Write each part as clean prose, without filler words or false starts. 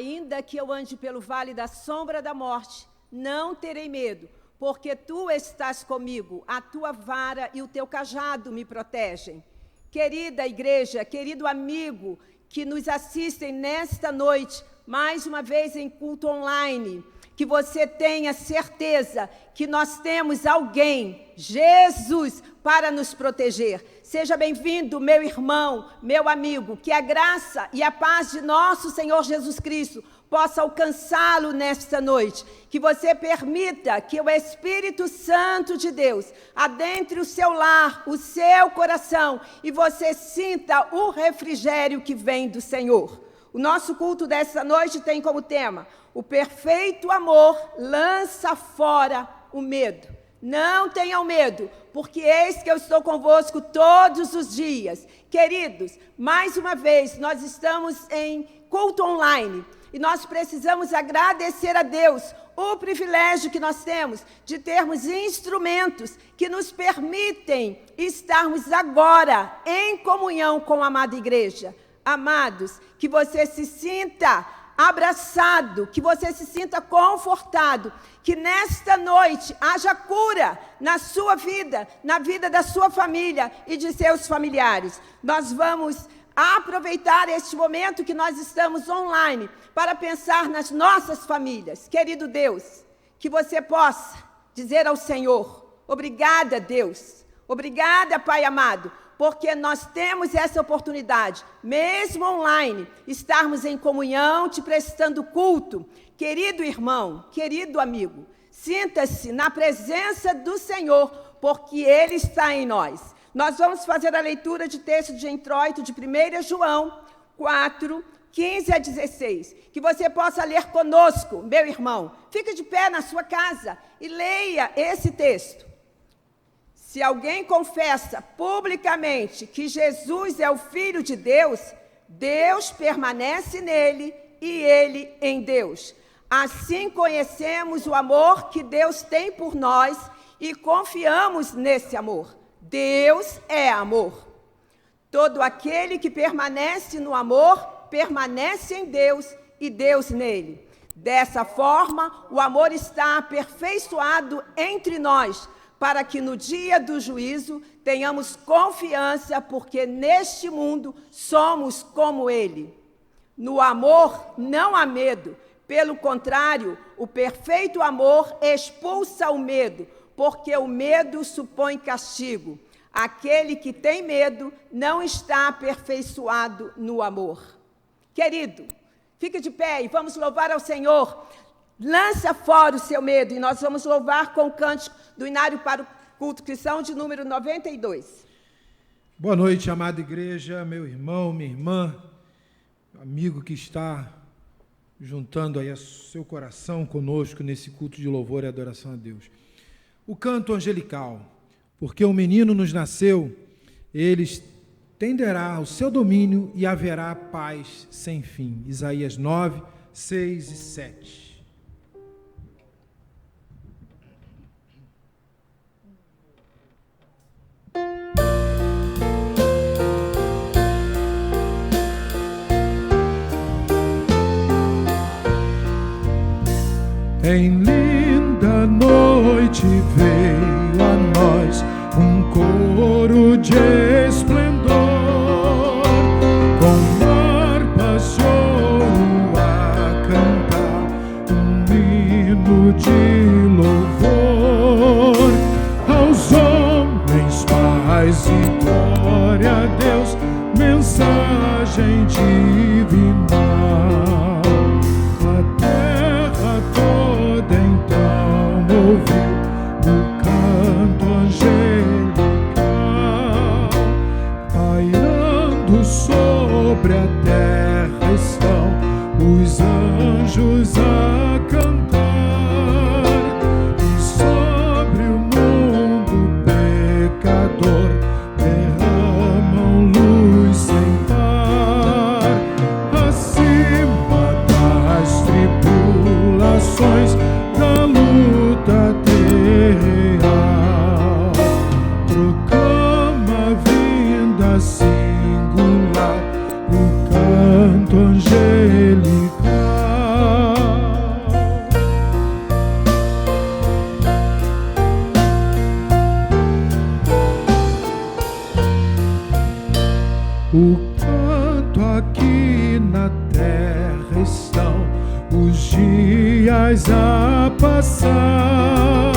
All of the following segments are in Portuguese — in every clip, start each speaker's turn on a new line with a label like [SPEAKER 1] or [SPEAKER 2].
[SPEAKER 1] Ainda que eu ande pelo vale da sombra da morte, não terei medo, porque tu estás comigo, a tua vara e o teu cajado me protegem. Querida igreja, querido amigo que nos assistem nesta noite, mais uma vez em culto online, que você tenha certeza que nós temos alguém, Jesus, para nos proteger. Seja bem-vindo, meu irmão, meu amigo, que a graça e a paz de nosso Senhor Jesus Cristo possa alcançá-lo nesta noite, que você permita que o Espírito Santo de Deus adentre o seu lar, o seu coração, e você sinta o refrigério que vem do Senhor. O nosso culto dessa noite tem como tema: o perfeito amor lança fora o medo. Não tenham medo, porque eis que eu estou convosco todos os dias. Queridos, mais uma vez, nós estamos em culto online e nós precisamos agradecer a Deus o privilégio que nós temos de termos instrumentos que nos permitem estarmos agora em comunhão com a amada igreja. Amados, que você se sinta abraçado, que você se sinta confortado, que nesta noite haja cura na sua vida, na vida da sua família e de seus familiares. Nós vamos aproveitar este momento que nós estamos online para pensar nas nossas famílias. Querido Deus, que você possa dizer ao Senhor: obrigada, Deus, obrigada, Pai amado, porque nós temos essa oportunidade, mesmo online, estarmos em comunhão, te prestando culto. Querido irmão, querido amigo, sinta-se na presença do Senhor, porque Ele está em nós. Nós vamos fazer a leitura de texto de introito de 1 João 4, 15 a 16. Que você possa ler conosco, meu irmão. Fique de pé na sua casa e leia esse texto. Se alguém confessa publicamente que Jesus é o Filho de Deus, Deus permanece nele e ele em Deus. Assim conhecemos o amor que Deus tem por nós e confiamos nesse amor. Deus é amor. Todo aquele que permanece no amor, permanece em Deus e Deus nele. Dessa forma, o amor está aperfeiçoado entre nós, para que no dia do juízo tenhamos confiança, porque neste mundo somos como Ele. No amor não há medo, pelo contrário, o perfeito amor expulsa o medo, porque o medo supõe castigo. Aquele que tem medo não está aperfeiçoado no amor. Querido, fique de pé e vamos louvar ao Senhor. Lança fora o seu medo, e nós vamos louvar com o cântico do Inário para o Culto Cristão de número 92.
[SPEAKER 2] Boa noite, amada igreja, meu irmão, minha irmã, amigo que está juntando aí seu coração conosco nesse culto de louvor e adoração a Deus. O canto angelical: porque um menino nos nasceu, ele estenderá o seu domínio e haverá paz sem fim. Isaías 9, 6 e 7.
[SPEAKER 3] Em linda noite veio a nós um coro de esplendor, com harpas de ouro a cantar um hino de louvor. Aos homens paz e glória a Deus, mensagem divina. Sobre a terra estão os anjos a cantar. estás a passar.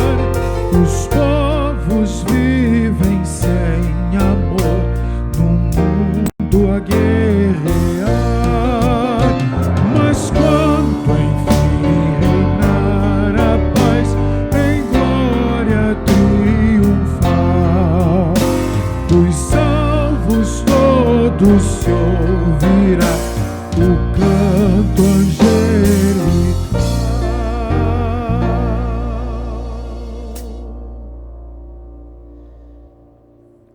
[SPEAKER 3] Os povos vivem sem amor, num mundo a guerrear. Mas quando enfim reinar a paz, em glória triunfar, dos salvos todos se ouvirá o canto angelical.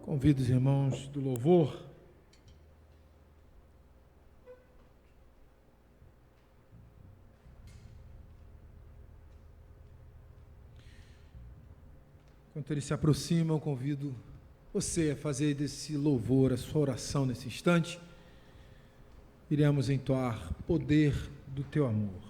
[SPEAKER 2] Convido os irmãos do louvor enquanto eles se aproximam, convido você a fazer desse louvor a sua oração nesse instante. Iremos entoar Poder do Teu Amor.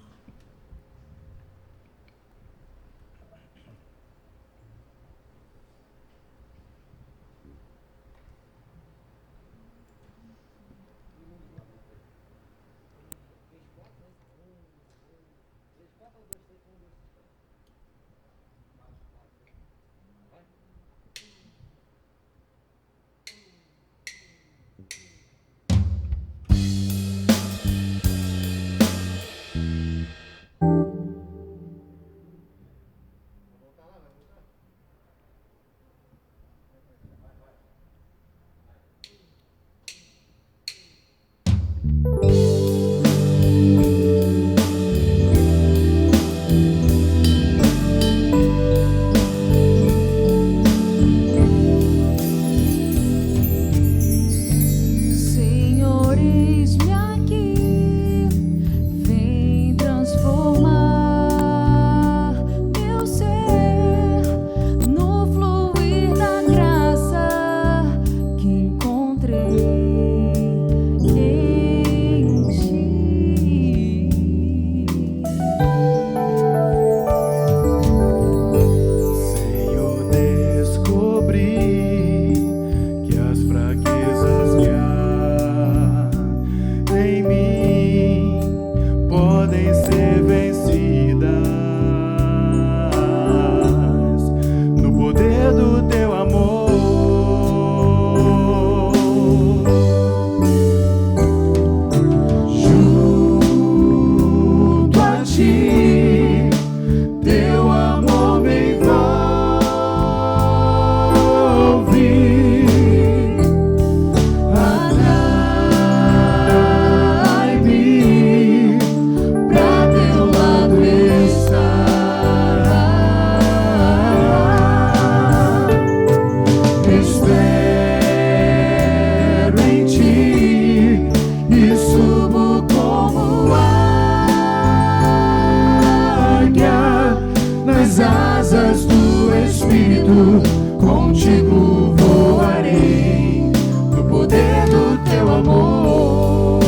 [SPEAKER 3] Contigo voarei no poder do Teu amor.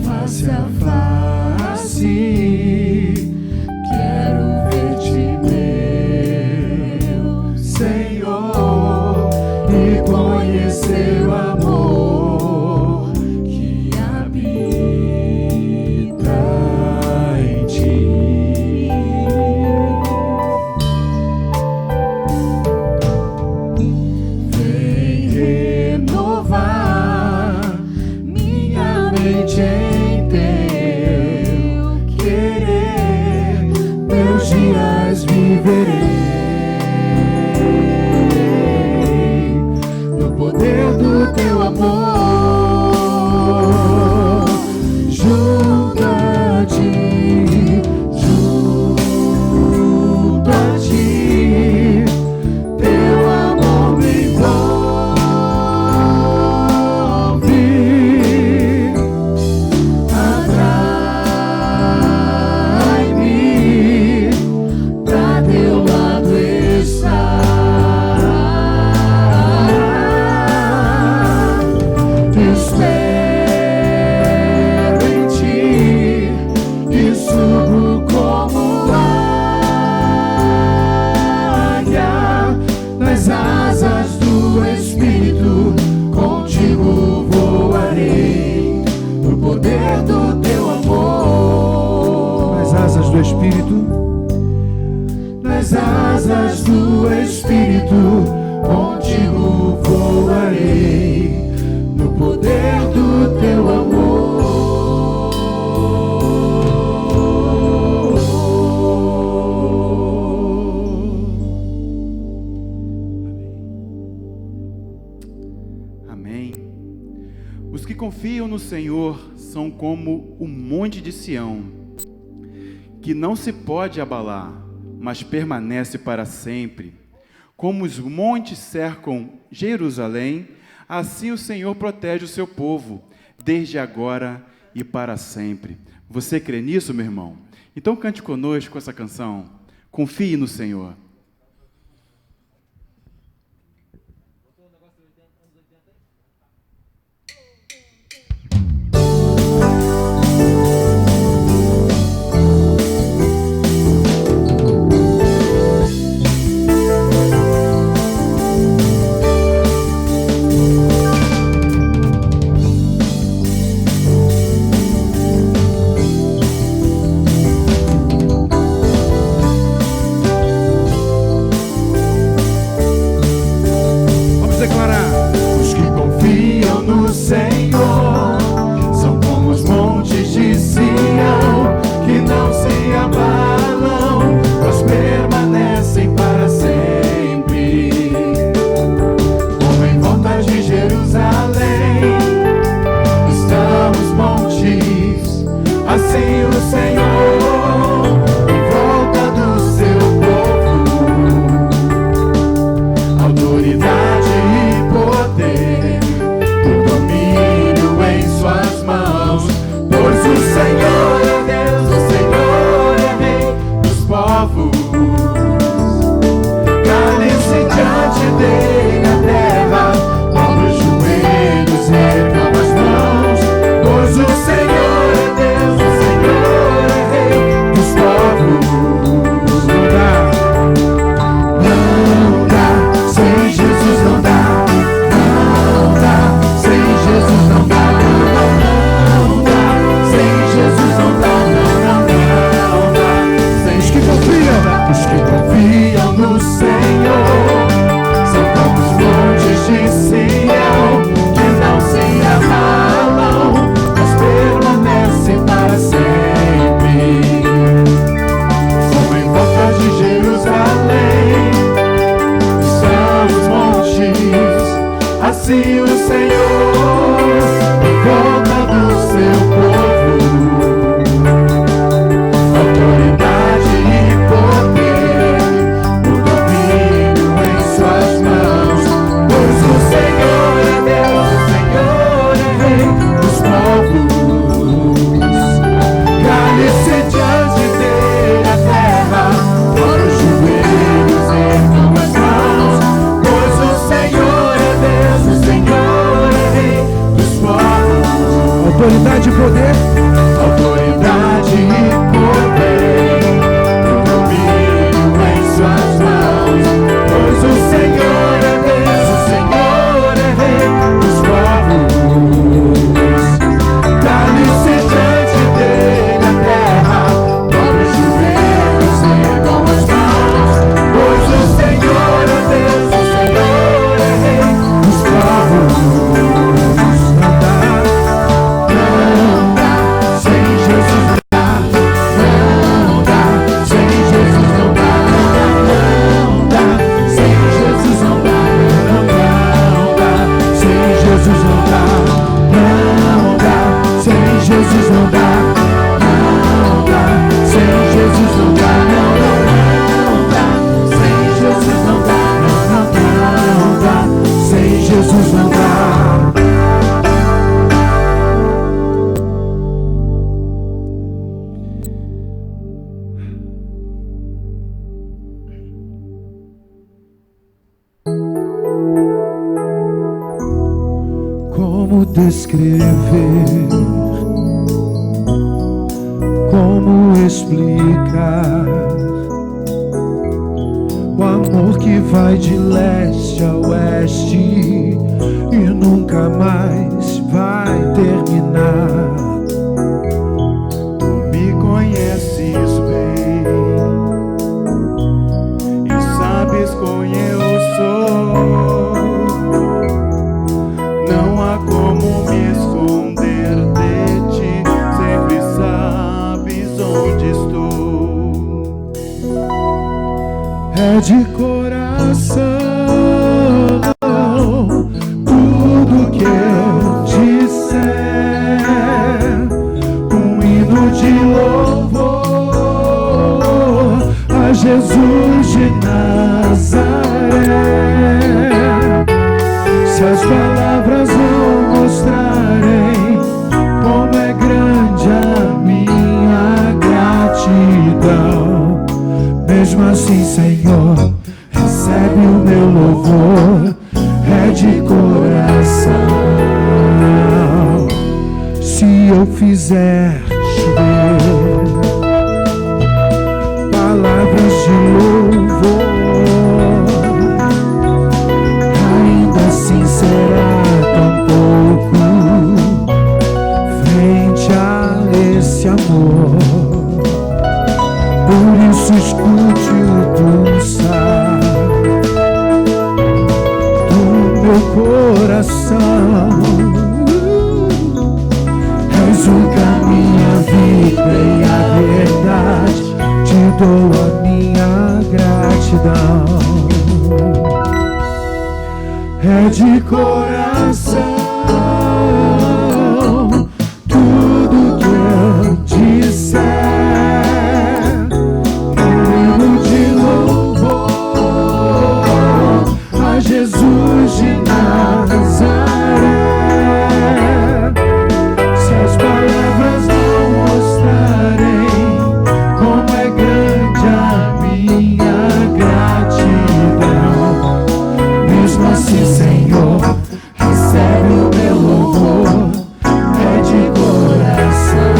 [SPEAKER 3] Face a face, quero ver-te, meu Senhor, e conhecer o amor que habita em ti. Vem renovar minha mente em Teu querer, meus dias viverei no poder do Teu amor. Junto a Ti, junto a Ti, Teu amor me envolve, atrai-me pra Teu lado
[SPEAKER 2] do Espírito,
[SPEAKER 3] nas asas do Espírito, contigo voarei, no poder do teu amor.
[SPEAKER 4] Amém. Os que confiam no Senhor são como o monte de Sião, que não se pode abalar, mas permanece para sempre. Como os montes cercam Jerusalém, assim o Senhor protege o seu povo, desde agora e para sempre. Você crê nisso, meu irmão? Então cante conosco essa canção. Confie no Senhor.
[SPEAKER 2] Autoridade e poder.
[SPEAKER 3] Autoridade e poder, o domínio em suas mãos. Pois o Senhor é Deus, o Senhor é Rei dos povos. Cale-se diante dele a terra, dobre os joelhos e ergam as mãos. Pois o Senhor é Deus, o Senhor é Rei dos povos. Como descrever, como explicar o amor que vai de leste a oeste e nunca mais vai terminar. Tu me conheces bem, de coração, tudo que eu disser, um hino de louvor a Jesus de Nazaré. Se as palavras não mostrarem como é grande a minha gratidão, mesmo assim, Senhor, recebe o meu louvor, é de coração. Se eu fizer chover palavras de louvor, ainda assim será tão pouco frente a esse amor. Por isso escute o pulsar do meu coração. És o caminho, a vida e a verdade, te dou a minha gratidão. É de coração, tudo que eu disser, Jesus de Nazaré. Se as palavras não mostrarem como é grande a minha gratidão, mesmo assim, Senhor, recebe o meu louvor, é de coração,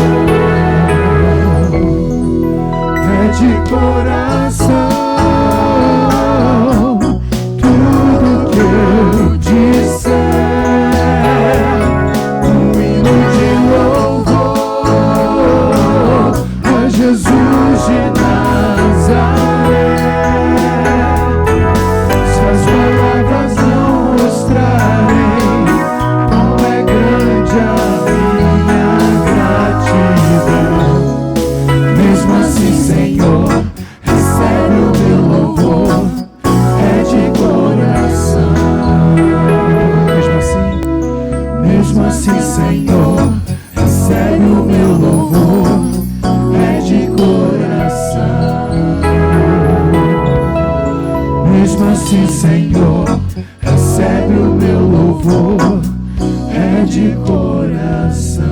[SPEAKER 3] é de coração. Jesus de Nazaré. Se as palavras não mostrarem como é grande a minha gratidão, mesmo assim, Senhor, recebe o meu louvor, é de coração. Mesmo assim, Senhor, recebe o meu louvor, de coração. Mesmo assim, Senhor, recebe o meu louvor, é de coração.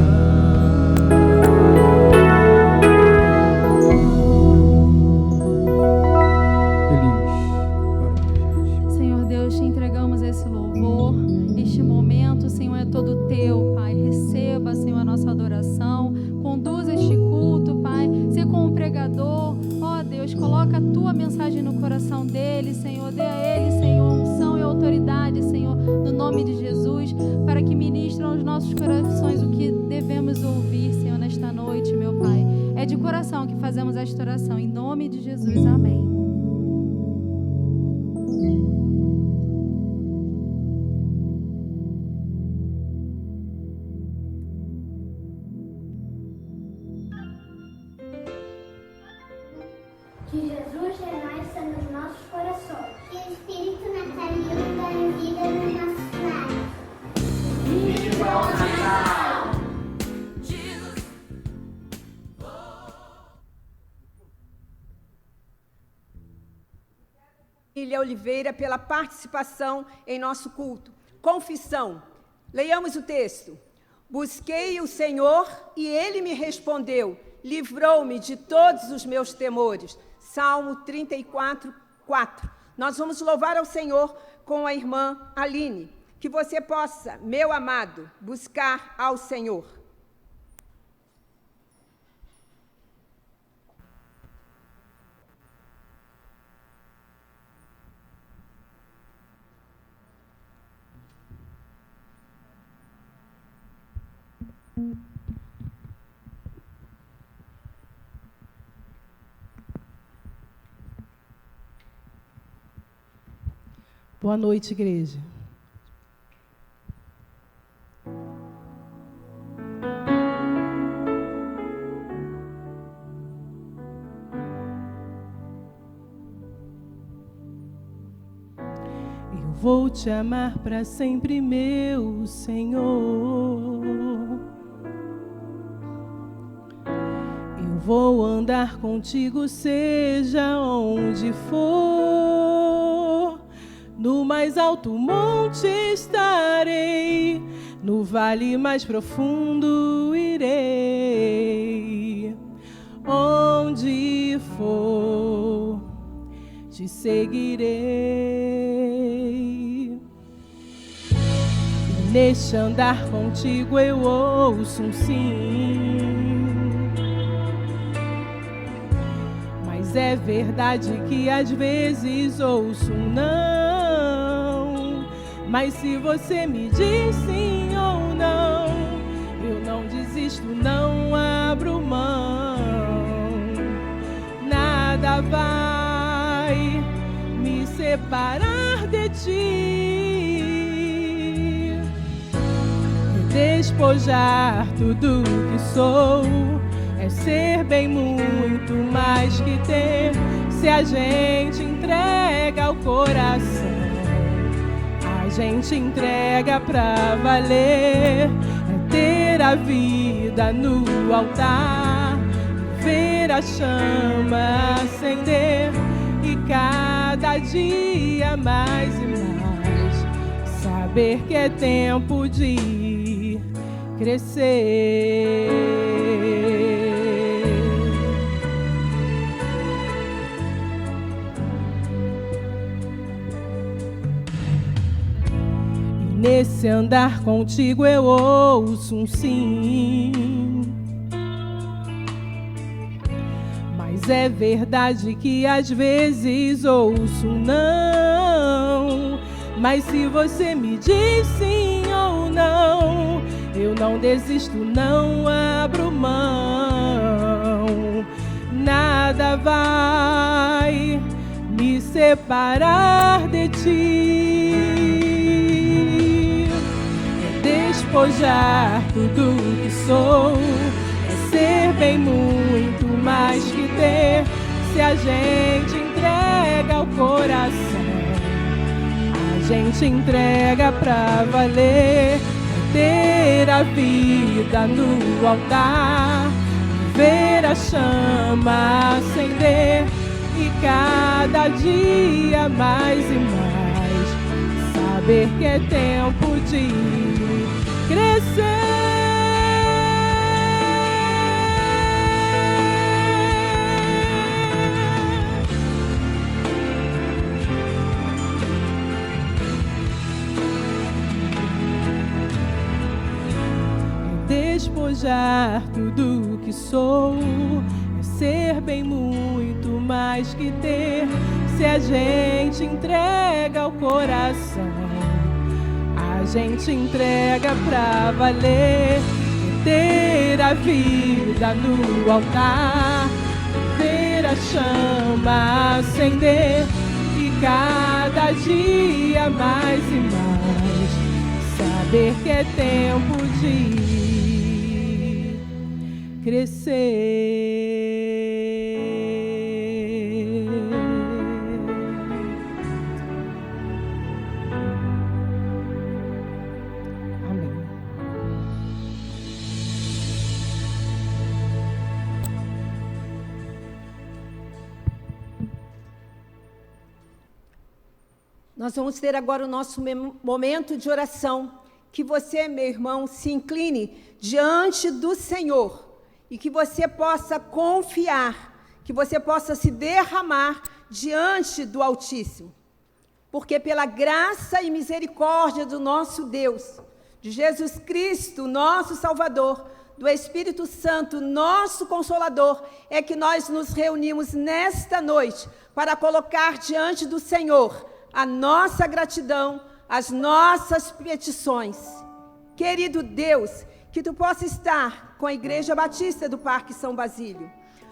[SPEAKER 5] Senhor Deus, te entregamos esse louvor, este momento, Senhor, é todo teu, Pai. Receba, Senhor, a nossa adoração, conduza este culto, Pai. Ser como um pregador, ó Deus, coloca a tua mensagem no coração dele, Senhor. Dê a ele, Senhor, unção e autoridade, Senhor, no nome de Jesus, para que ministre aos nossos corações o que devemos ouvir, Senhor, nesta noite, meu Pai. É de coração que fazemos esta oração, em nome de Jesus, amém.
[SPEAKER 6] Que Jesus renasça nos nossos corações. Que o Espírito natalino ganhe vida nos nossos lares. Vive bom Natal!
[SPEAKER 1] Lília Oliveira, pela participação em nosso culto. Confissão. Leiamos o texto. Busquei o Senhor e Ele me respondeu. Livrou-me de todos os meus temores. Salmo 34, 4. Nós vamos louvar ao Senhor com a irmã Aline. Que você possa, meu amado, buscar ao Senhor.
[SPEAKER 7] Boa noite, igreja. vou te amar para sempre, meu Senhor. Eu vou andar contigo, seja onde for. No mais alto monte estarei, no vale mais profundo irei. Onde for, te seguirei. E neste andar contigo eu ouço um sim. Mas é verdade que às vezes ouço um não. Mas se você me diz sim ou não, eu não desisto, não abro mão. Nada vai me separar de ti. Despojar tudo que sou é ser bem muito mais que ter. Se a gente entrega o coração, a gente entrega pra valer. É ter a vida no altar, ver a chama acender e cada dia mais e mais saber que é tempo de crescer. Nesse andar contigo eu ouço um sim. Mas é verdade que às vezes ouço um não. Mas se você me diz sim ou não, eu não desisto, não abro mão. Nada vai me separar de ti. Despojar tudo que sou é ser bem muito mais que ter. Se a gente entrega o coração, a gente entrega pra valer. É ter a vida no altar, ver a chama acender e cada dia mais e mais saber que é tempo de crescer. Despojar tudo que sou é ser bem muito mais que ter. Se a gente entrega o coração, a gente entrega pra valer. É ter a vida no altar, ver a chama acender e cada dia mais e mais saber que é tempo de crescer.
[SPEAKER 1] Nós vamos ter agora o nosso momento de oração. Que você, meu irmão, se incline diante do Senhor e que você possa confiar, que você possa se derramar diante do Altíssimo. Porque pela graça e misericórdia do nosso Deus, de Jesus Cristo, nosso Salvador, do Espírito Santo, nosso Consolador, é que nós nos reunimos nesta noite para colocar diante do Senhor a nossa gratidão, as nossas petições. Querido Deus, que Tu possa estar com a Igreja Batista do Parque São Basílio.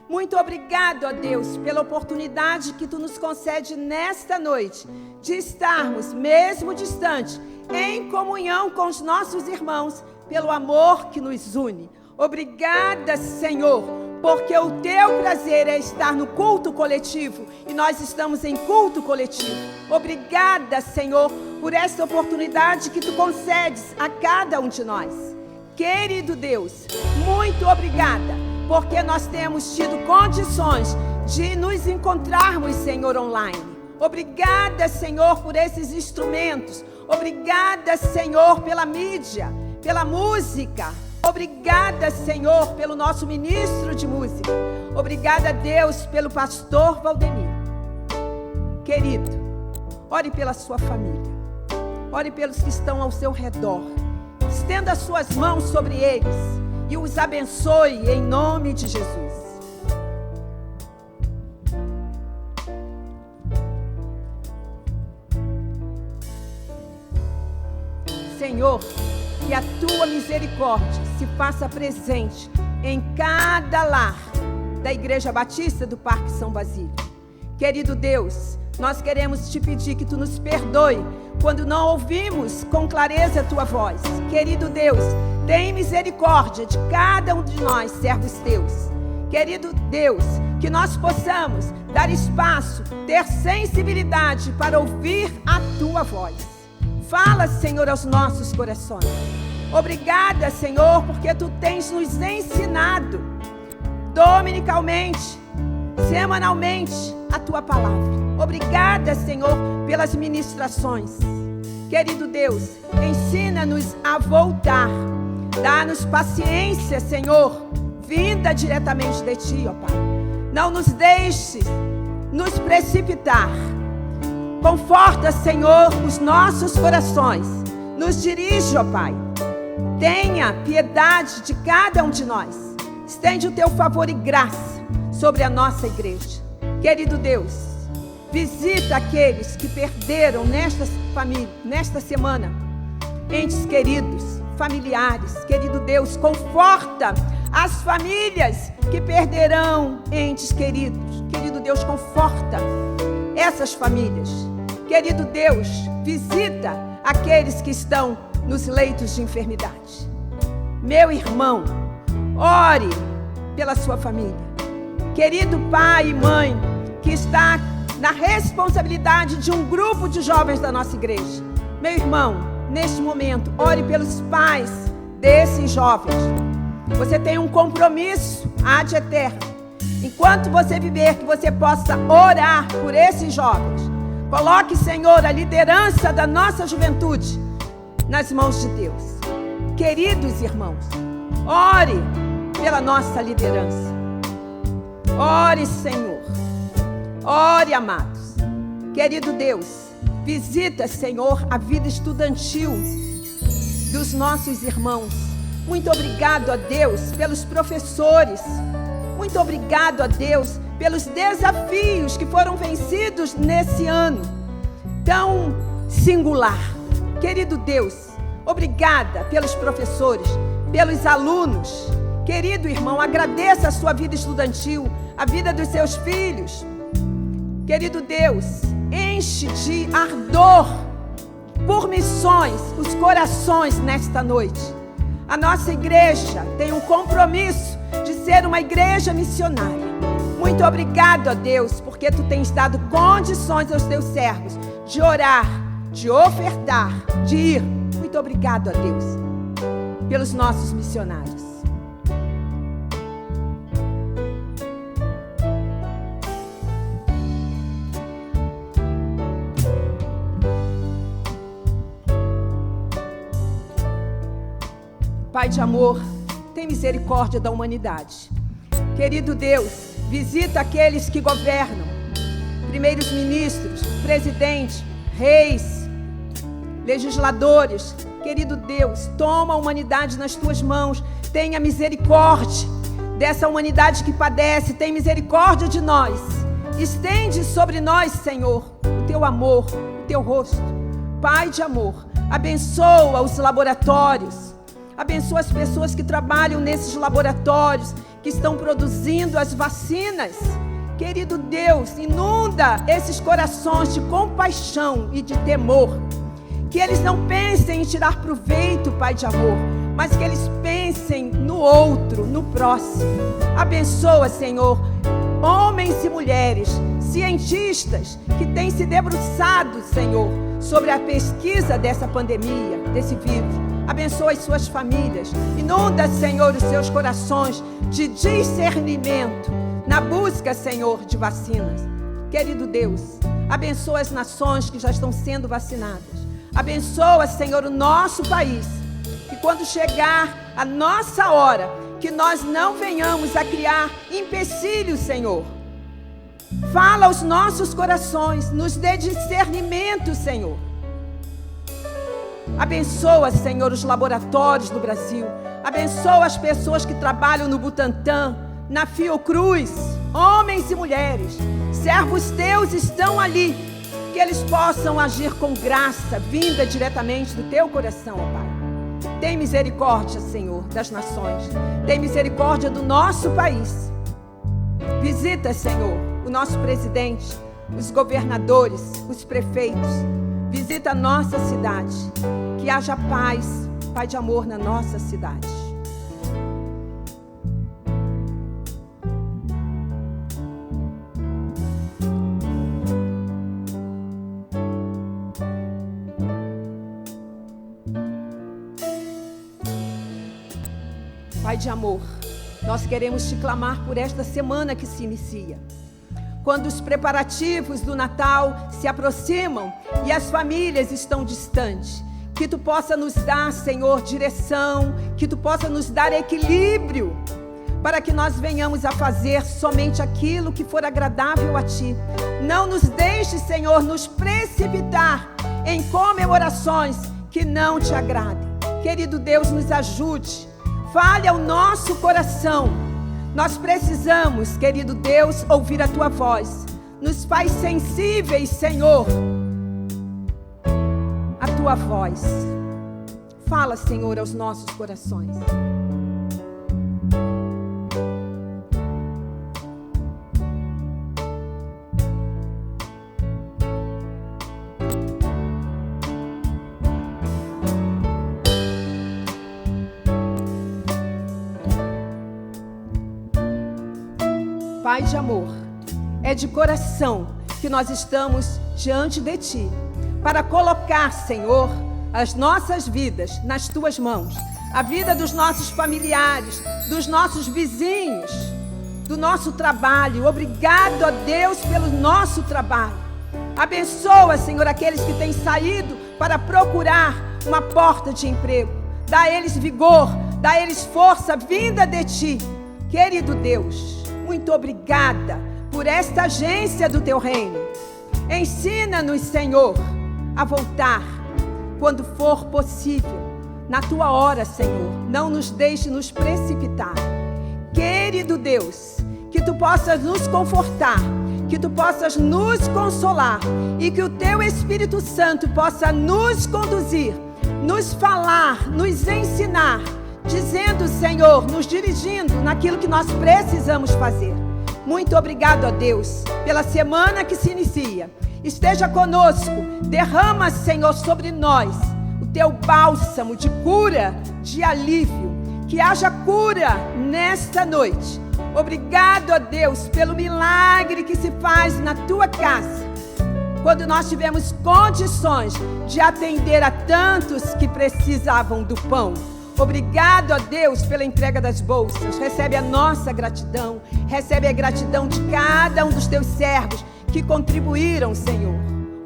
[SPEAKER 1] Muito obrigado, ó Deus, pela oportunidade que Tu nos concede nesta noite, de estarmos, mesmo distante, em comunhão com os nossos irmãos, pelo amor que nos une. Obrigada, Senhor, porque o teu prazer é estar no culto coletivo e nós estamos em culto coletivo. Obrigada, Senhor, por essa oportunidade que tu concedes a cada um de nós. Querido Deus, muito obrigada, porque nós temos tido condições de nos encontrarmos, Senhor, online. Obrigada, Senhor, por esses instrumentos. Obrigada, Senhor, pela mídia, pela música. Obrigada, Senhor, pelo nosso ministro de música. Obrigada, Deus, pelo pastor Valdemir. Querido, ore pela sua família. Ore pelos que estão ao seu redor. Estenda as suas mãos sobre eles e os abençoe em nome de Jesus. Senhor, que a tua misericórdia se faça presente em cada lar da Igreja Batista do Parque São Basílio. Querido Deus, nós queremos te pedir que tu nos perdoe quando não ouvimos com clareza a tua voz. Querido Deus, tem misericórdia de cada um de nós, servos teus. Querido Deus, que nós possamos dar espaço, ter sensibilidade para ouvir a tua voz. Fala, Senhor, aos nossos corações. Obrigada, Senhor, porque tu tens nos ensinado dominicalmente, semanalmente, a tua palavra. Obrigada, Senhor, pelas ministrações. Querido Deus, ensina-nos a voltar. Dá-nos paciência, Senhor, vinda diretamente de ti, ó Pai. Não nos deixe nos precipitar. Conforta, Senhor, os nossos corações. Nos dirige, ó Pai. Tenha piedade de cada um de nós. Estende o teu favor e graça sobre a nossa igreja. Querido Deus, visita aqueles que perderam nesta semana entes queridos, familiares. Querido Deus, conforta as famílias que perderão entes queridos. Querido Deus, conforta essas famílias. Querido Deus, visita aqueles que estão nos leitos de enfermidade. Meu irmão, ore pela sua família. Querido pai e mãe que está na responsabilidade de um grupo de jovens da nossa igreja. Meu irmão, neste momento, ore pelos pais desses jovens. Você tem um compromisso ad eterno. Enquanto você viver, que você possa orar por esses jovens. Coloque, Senhor, a liderança da nossa juventude nas mãos de Deus. Queridos irmãos, ore pela nossa liderança. Ore, Senhor. Ore, amados. Querido Deus, visita, Senhor, a vida estudantil dos nossos irmãos. Muito obrigado a Deus pelos professores. Muito obrigado a Deus pelos desafios que foram vencidos nesse ano tão singular. Querido Deus, obrigada pelos professores, pelos alunos. Querido irmão, agradeça a sua vida estudantil, a vida dos seus filhos. Querido Deus, enche de ardor por missões os corações nesta noite. A nossa igreja tem um compromisso de ser uma igreja missionária. Muito obrigado a Deus, porque tu tens dado condições aos teus servos de orar, de ofertar, de ir. Muito obrigado a Deus pelos nossos missionários. Pai de amor, tem misericórdia da humanidade. Querido Deus, visita aqueles que governam, primeiros ministros, presidente, reis, legisladores. Querido Deus, toma a humanidade nas tuas mãos. Tenha misericórdia dessa humanidade que padece. Tem misericórdia de nós. Estende sobre nós, Senhor, o teu amor, o teu rosto. Pai de amor, abençoa os laboratórios. Abençoa as pessoas que trabalham nesses laboratórios, que estão produzindo as vacinas. Querido Deus, inunda esses corações de compaixão e de temor. Que eles não pensem em tirar proveito, Pai de amor, mas que eles pensem no outro, no próximo. Abençoa, Senhor, homens e mulheres, cientistas que têm se debruçado, Senhor, sobre a pesquisa dessa pandemia, desse vírus. Abençoa as suas famílias. Inunda, Senhor, os seus corações de discernimento na busca, Senhor, de vacinas. Querido Deus, abençoa as nações que já estão sendo vacinadas. Abençoa, Senhor, o nosso país. Que quando chegar a nossa hora, que nós não venhamos a criar empecilhos, Senhor. Fala aos nossos corações, nos dê discernimento, Senhor. Abençoa, Senhor, os laboratórios do Brasil. Abençoa as pessoas que trabalham no Butantan, na Fiocruz, homens e mulheres. Servos teus estão ali. Que eles possam agir com graça, vinda diretamente do teu coração, ó Pai. Tem misericórdia, Senhor, das nações. Tem misericórdia do nosso país. Visita, Senhor, o nosso presidente, os governadores, os prefeitos. Visita a nossa cidade. Que haja paz, Pai de amor na nossa cidade. Pai de amor, nós queremos te clamar por esta semana que se inicia. Quando os preparativos do Natal se aproximam e as famílias estão distantes, que tu possa nos dar, Senhor, direção, que tu possa nos dar equilíbrio, para que nós venhamos a fazer somente aquilo que for agradável a ti. Não nos deixe, Senhor, nos precipitar em comemorações que não te agradem. Querido Deus, nos ajude. Fale ao nosso coração. Nós precisamos, querido Deus, ouvir a tua voz. Nos faz sensíveis, Senhor, a tua voz. Fala, Senhor, aos nossos corações. Pai de amor, é de coração que nós estamos diante de Ti, para colocar, Senhor, as nossas vidas nas Tuas mãos, a vida dos nossos familiares, dos nossos vizinhos, do nosso trabalho. Obrigado a Deus pelo nosso trabalho. Abençoa, Senhor, aqueles que têm saído para procurar uma porta de emprego. Dá a eles vigor, dá a eles força vinda de Ti. Querido Deus, muito obrigada por esta agência do Teu reino. Ensina-nos, Senhor, a voltar quando for possível, na Tua hora, Senhor. Não nos deixe nos precipitar. Querido Deus, que Tu possas nos confortar, que Tu possas nos consolar e que o Teu Espírito Santo possa nos conduzir, nos falar, nos ensinar, dizendo, Senhor, nos dirigindo naquilo que nós precisamos fazer. Muito obrigado a Deus pela semana que se inicia. Esteja conosco, derrama, Senhor, sobre nós o Teu bálsamo de cura, de alívio. Que haja cura nesta noite. Obrigado a Deus pelo milagre que se faz na Tua casa, quando nós tivemos condições de atender a tantos que precisavam do pão. Obrigado a Deus pela entrega das bolsas. Recebe a nossa gratidão. Recebe a gratidão de cada um dos Teus servos que contribuíram, Senhor.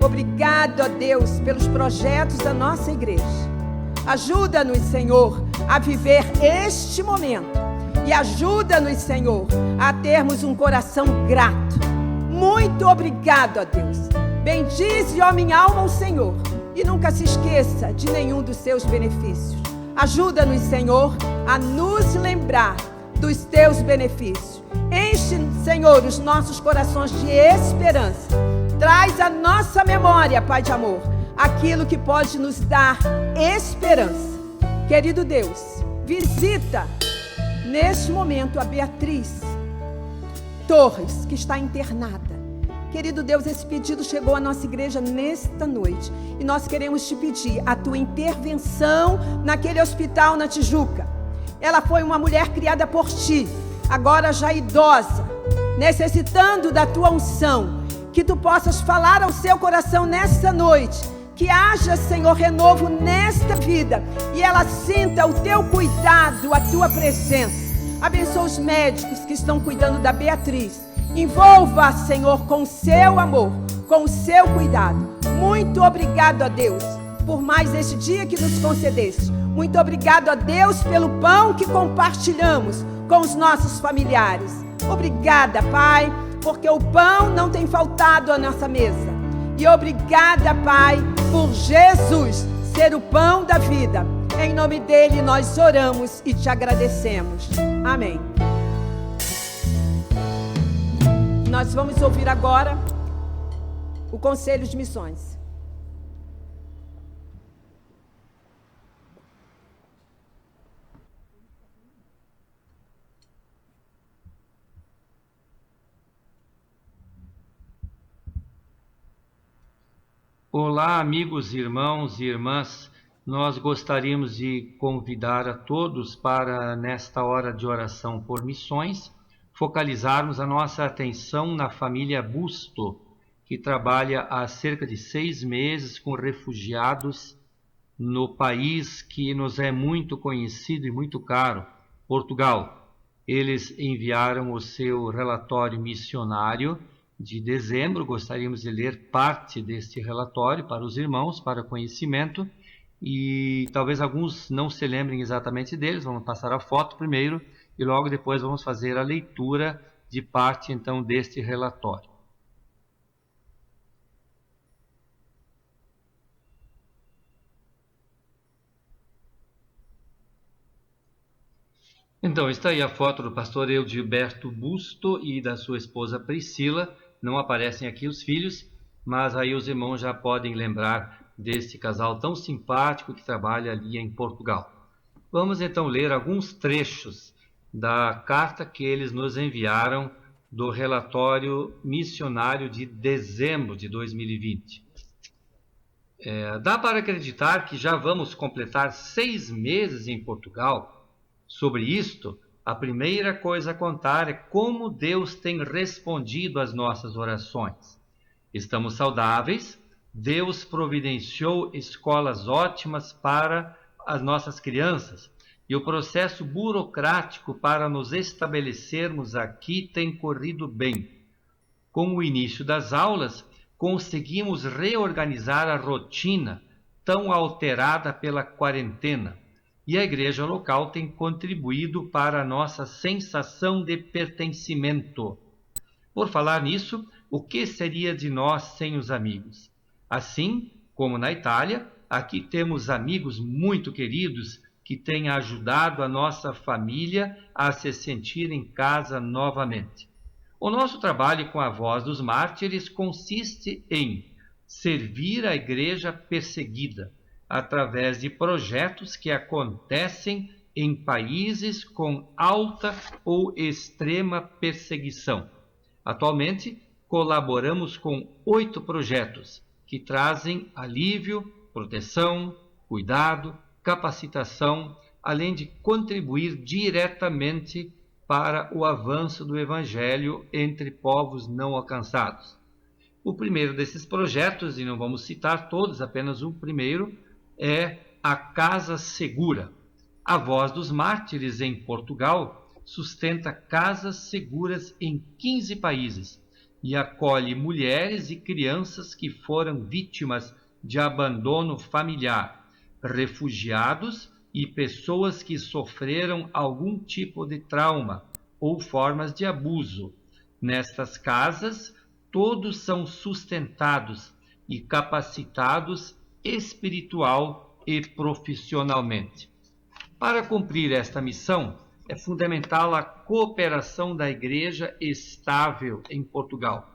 [SPEAKER 1] Obrigado a Deus pelos projetos da nossa igreja. Ajuda-nos, Senhor, a viver este momento. E ajuda-nos, Senhor, a termos um coração grato. Muito obrigado a Deus. Bendize, ó minha alma, o Senhor. E nunca se esqueça de nenhum dos seus benefícios. Ajuda-nos, Senhor, a nos lembrar dos Teus benefícios. Enche, Senhor, os nossos corações de esperança. Traz à nossa memória, Pai de amor, aquilo que pode nos dar esperança. Querido Deus, visita neste momento a Beatriz Torres, que está internada. Querido Deus, esse pedido chegou à nossa igreja nesta noite. E nós queremos te pedir a tua intervenção naquele hospital na Tijuca. Ela foi uma mulher criada por ti, agora já idosa, necessitando da tua unção. Que tu possas falar ao seu coração nesta noite. Que haja, Senhor, renovo nesta vida. E ela sinta o teu cuidado, a tua presença. Abençoa os médicos que estão cuidando da Beatriz. Envolva, Senhor, com o seu amor, com o seu cuidado. Muito obrigado a Deus por mais este dia que nos concedeste. Muito obrigado a Deus pelo pão que compartilhamos com os nossos familiares. Obrigada, Pai, porque o pão não tem faltado à nossa mesa. E obrigada, Pai, por Jesus ser o pão da vida. Em nome dele nós oramos e te agradecemos. Amém. Nós vamos ouvir agora o Conselho de Missões.
[SPEAKER 8] Olá, amigos, irmãos e irmãs. Nós gostaríamos de convidar a todos para, nesta hora de oração por missões, focalizarmos a nossa atenção na família Busto, que trabalha há cerca de 6 meses com refugiados no país que nos é muito conhecido e muito caro, Portugal. Eles enviaram o seu relatório missionário de dezembro. Gostaríamos de ler parte deste relatório para os irmãos, para conhecimento, e talvez alguns não se lembrem exatamente deles. Vamos passar a foto primeiro e logo depois vamos fazer a leitura de parte então deste relatório. Então, está aí a foto do pastor Eudilberto Busto e da sua esposa Priscila. Não aparecem aqui os filhos, mas aí os irmãos já podem lembrar deste casal tão simpático que trabalha ali em Portugal. Vamos então ler alguns trechos da carta que eles nos enviaram do relatório missionário de dezembro de 2020. Dá para acreditar que já vamos completar 6 meses em Portugal. Sobre isto, a primeira coisa a contar é como Deus tem respondido às nossas orações. Estamos saudáveis, Deus providenciou escolas ótimas para as nossas crianças, e o processo burocrático para nos estabelecermos aqui tem corrido bem. Com o início das aulas, conseguimos reorganizar a rotina tão alterada pela quarentena, e a igreja local tem contribuído para a nossa sensação de pertencimento. Por falar nisso, o que seria de nós sem os amigos? Assim como na Itália, aqui temos amigos muito queridos que têm ajudado a nossa família a se sentir em casa novamente. O nosso trabalho com a Voz dos Mártires consiste em servir a igreja perseguida, através de projetos que acontecem em países com alta ou extrema perseguição. Atualmente, colaboramos com 8 projetos que trazem alívio, proteção, cuidado, capacitação, além de contribuir diretamente para o avanço do Evangelho entre povos não alcançados. O primeiro desses projetos, e não vamos citar todos, apenas o primeiro, é a Casa Segura. A Voz dos Mártires em Portugal sustenta casas seguras em 15 países e acolhe mulheres e crianças que foram vítimas de abandono familiar, refugiados e pessoas que sofreram algum tipo de trauma ou formas de abuso. Nestas casas, todos são sustentados e capacitados espiritual e profissionalmente. Para cumprir esta missão, é fundamental a cooperação da igreja estável em Portugal.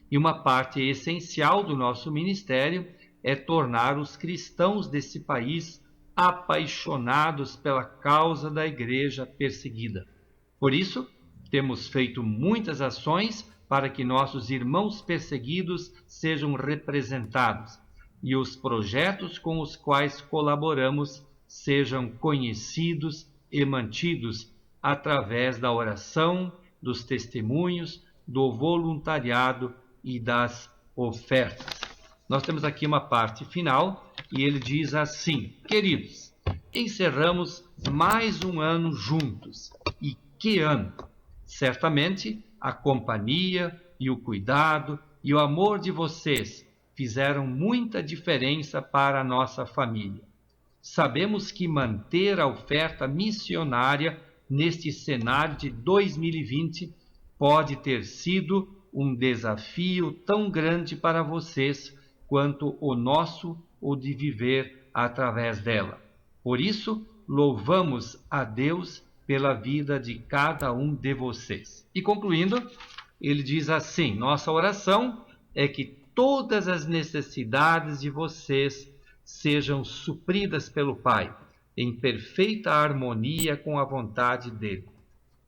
[SPEAKER 8] E uma parte essencial do nosso ministério é tornar os cristãos desse país apaixonados pela causa da igreja perseguida. Por isso, temos feito muitas ações para que nossos irmãos perseguidos sejam representados e os projetos com os quais colaboramos sejam conhecidos e mantidos através da oração, dos testemunhos, do voluntariado e das ofertas. Nós temos aqui uma parte final e ele diz assim: queridos, encerramos mais um ano juntos. E que ano! Certamente a companhia e o cuidado e o amor de vocês fizeram muita diferença para a nossa família. Sabemos que manter a oferta missionária neste cenário de 2020 pode ter sido um desafio tão grande para vocês quanto o nosso, o de viver através dela. Por isso, louvamos a Deus pela vida de cada um de vocês. E concluindo, ele diz assim: nossa oração é que todas as necessidades de vocês sejam supridas pelo Pai, em perfeita harmonia com a vontade dele.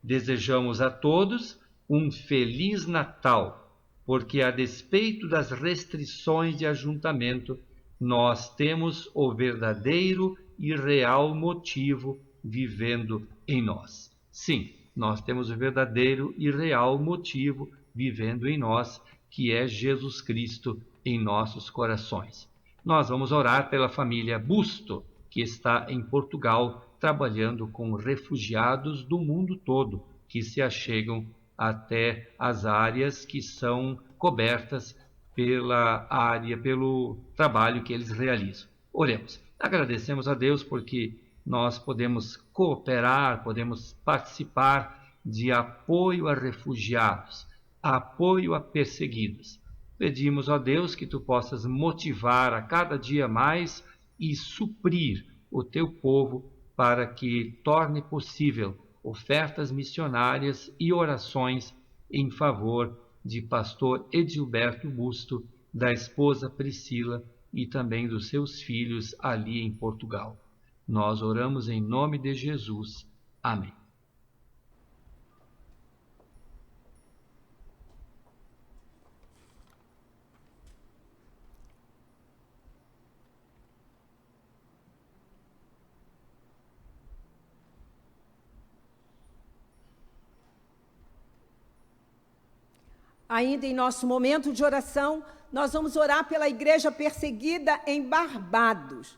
[SPEAKER 8] Desejamos a todos um Feliz Natal, porque a despeito das restrições de ajuntamento, nós temos o verdadeiro e real motivo vivendo em nós. Sim, nós temos o verdadeiro e real motivo vivendo em nós, que é Jesus Cristo em nossos corações. Nós vamos orar pela família Busto, que está em Portugal, trabalhando com refugiados do mundo todo, que se achegam até as áreas que são cobertas pelo trabalho que eles realizam. Oremos. Agradecemos a Deus porque nós podemos cooperar, podemos participar de apoio a refugiados, apoio a perseguidos. Pedimos a Deus que tu possas motivar a cada dia mais e suprir o teu povo para que torne possível ofertas missionárias e orações em favor de pastor Edilberto Busto, da esposa Priscila e também dos seus filhos ali em Portugal. Nós oramos em nome de Jesus. Amém.
[SPEAKER 1] Ainda em nosso momento de oração, nós vamos orar pela igreja perseguida em Barbados.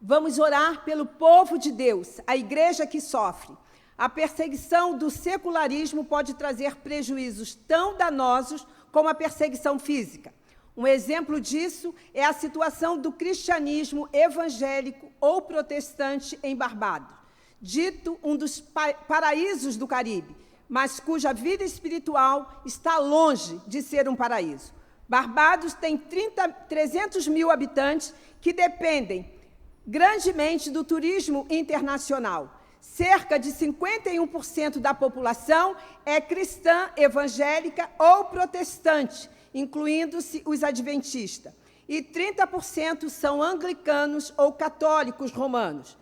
[SPEAKER 1] Vamos orar pelo povo de Deus, a igreja que sofre. A perseguição do secularismo pode trazer prejuízos tão danosos como a perseguição física. Um exemplo disso é a situação do cristianismo evangélico ou protestante em Barbados, dito um dos paraísos do Caribe, mas cuja vida espiritual está longe de ser um paraíso. Barbados tem 300 mil habitantes que dependem grandemente do turismo internacional. Cerca de 51% da população é cristã, evangélica ou protestante, incluindo-se os adventistas, e 30% são anglicanos ou católicos romanos.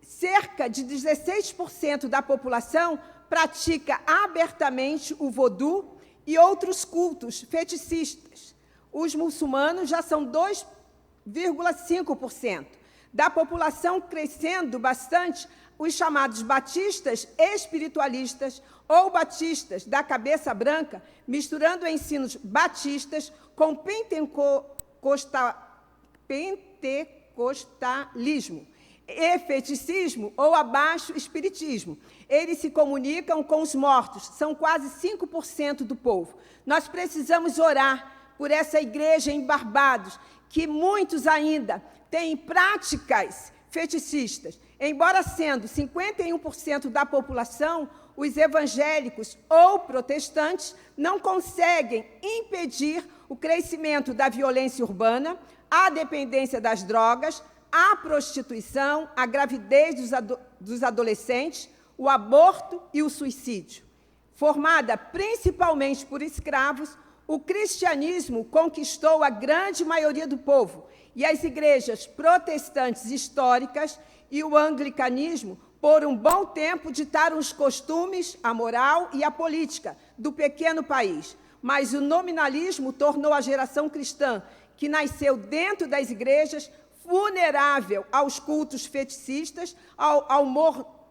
[SPEAKER 1] Cerca de 16% da população pratica abertamente o vodú e outros cultos feticistas. Os muçulmanos já são 2,5%. Da população crescendo bastante, os chamados batistas espiritualistas ou batistas da cabeça branca, misturando ensinos batistas com pentecostalismo e feticismo ou abaixo espiritismo. Eles se comunicam com os mortos, são quase 5% do povo. Nós precisamos orar por essa igreja em Barbados, que muitos ainda têm práticas feticistas. Embora sendo 51% da população, os evangélicos ou protestantes não conseguem impedir o crescimento da violência urbana, a dependência das drogas, a prostituição, a gravidez dos adolescentes, o aborto e o suicídio. Formada principalmente por escravos, o cristianismo conquistou a grande maioria do povo, e as igrejas protestantes históricas e o anglicanismo por um bom tempo ditaram os costumes, a moral e a política do pequeno país. Mas o nominalismo tornou a geração cristã, que nasceu dentro das igrejas, vulnerável aos cultos feticistas, ao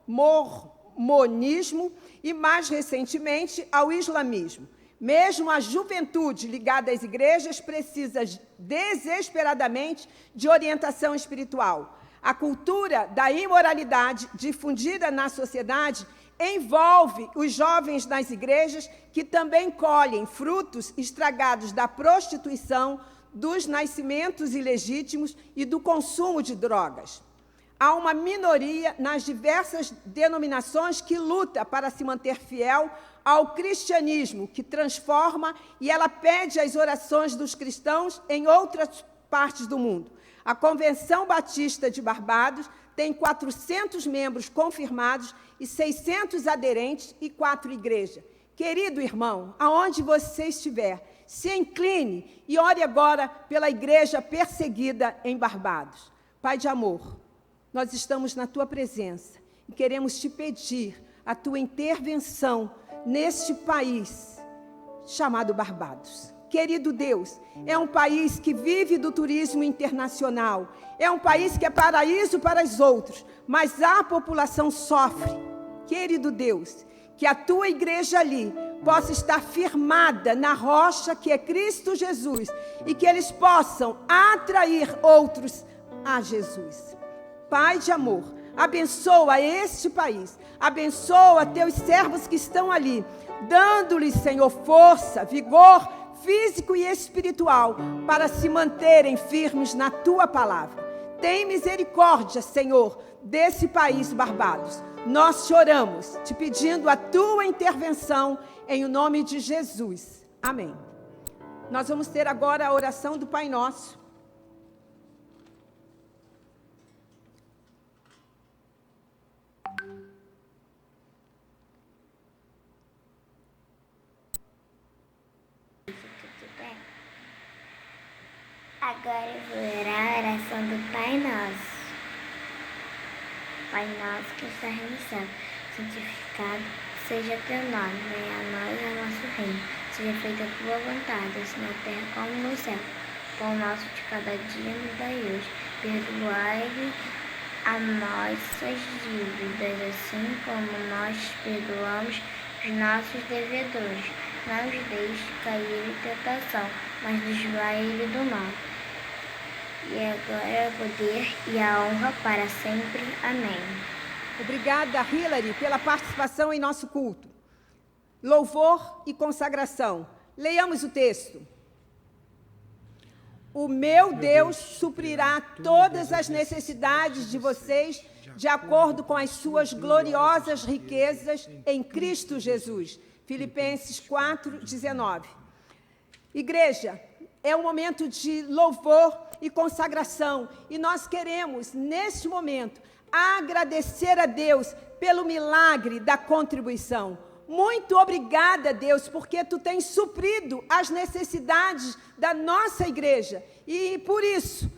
[SPEAKER 1] mormonismo e, mais recentemente, ao islamismo. Mesmo a juventude ligada às igrejas precisa desesperadamente de orientação espiritual. A cultura da imoralidade difundida na sociedade envolve os jovens nas igrejas, que também colhem frutos estragados da prostituição, dos nascimentos ilegítimos e do consumo de drogas. Há uma minoria nas diversas denominações que luta para se manter fiel ao cristianismo, que transforma, e ela pede as orações dos cristãos em outras partes do mundo. A Convenção Batista de Barbados tem 400 membros confirmados e 600 aderentes e 4 igrejas. Querido irmão, aonde você estiver, se incline e ore agora pela igreja perseguida em Barbados. Pai de amor, nós estamos na tua presença e queremos te pedir a tua intervenção neste país chamado Barbados. Querido Deus, é um país que vive do turismo internacional, é um país que é paraíso para os outros, mas a população sofre. Querido Deus, que a tua igreja ali possa estar firmada na rocha que é Cristo Jesus e que eles possam atrair outros a Jesus. Pai de amor, abençoa este país, abençoa teus servos que estão ali, dando-lhes, Senhor, força, vigor físico e espiritual para se manterem firmes na tua palavra. Tem misericórdia, Senhor, desse país, Barbados. Nós te oramos, te pedindo a tua intervenção em o nome de Jesus. Amém. Nós vamos ter agora a oração do Pai Nosso.
[SPEAKER 6] Agora eu vou orar a oração do Pai Nosso. Pai nosso que está no céu, santificado seja teu nome, venha a nós o nosso reino, seja feita a tua vontade, assim na terra como no céu. O pão nosso de cada dia nos dai hoje, perdoai a nossas dívidas, assim como nós perdoamos os nossos devedores. Não nos deixe cair em tentação, mas nos livrai do mal. E agora o poder e a honra para sempre. Amém.
[SPEAKER 1] Obrigada, Hilary, pela participação em nosso culto. Louvor e consagração. Leiamos o texto. O meu Deus suprirá todas as necessidades de vocês de acordo com as suas gloriosas riquezas em Cristo Jesus. Filipenses 4:19. Igreja, é um momento de louvor e consagração, e nós queremos, neste momento, agradecer a Deus pelo milagre da contribuição. Muito obrigada, Deus, porque Tu tens suprido as necessidades da nossa igreja, e por isso,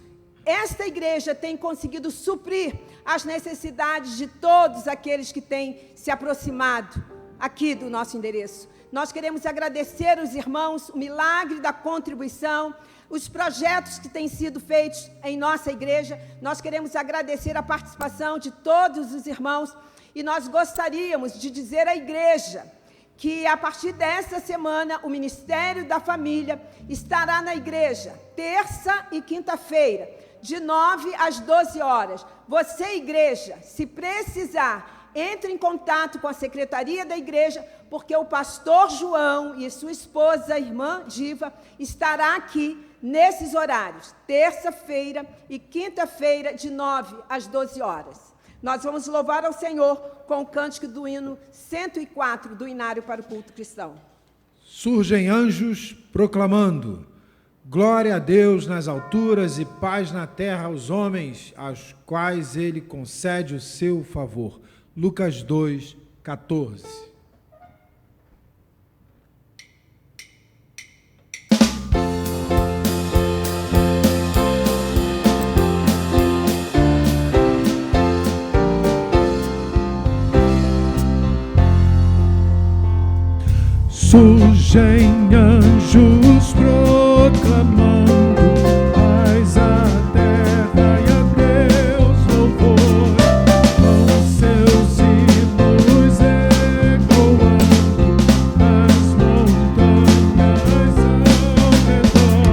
[SPEAKER 1] esta igreja tem conseguido suprir as necessidades de todos aqueles que têm se aproximado aqui do nosso endereço. Nós queremos agradecer os irmãos, o milagre da contribuição, os projetos que têm sido feitos em nossa igreja. Nós queremos agradecer a participação de todos os irmãos e nós gostaríamos de dizer à igreja que a partir dessa semana o Ministério da Família estará na igreja, terça e quinta-feira, de 9 às 12 horas. Você, igreja, se precisar, entre em contato com a secretaria da igreja, porque o pastor João e sua esposa, a irmã Diva, estará aqui nesses horários, terça-feira e quinta-feira, de 9 às 12 horas. Nós vamos louvar ao Senhor com o cântico do hino 104 do Inário para o Culto Cristão.
[SPEAKER 2] Surgem anjos proclamando: glória a Deus nas alturas e paz na terra aos homens, aos quais Ele concede o seu favor. Lucas 2:14.
[SPEAKER 3] surgem anjos proclamando paz à terra e a Deus louvor. Vão seus hinos ecoando nas montanhas ao redor.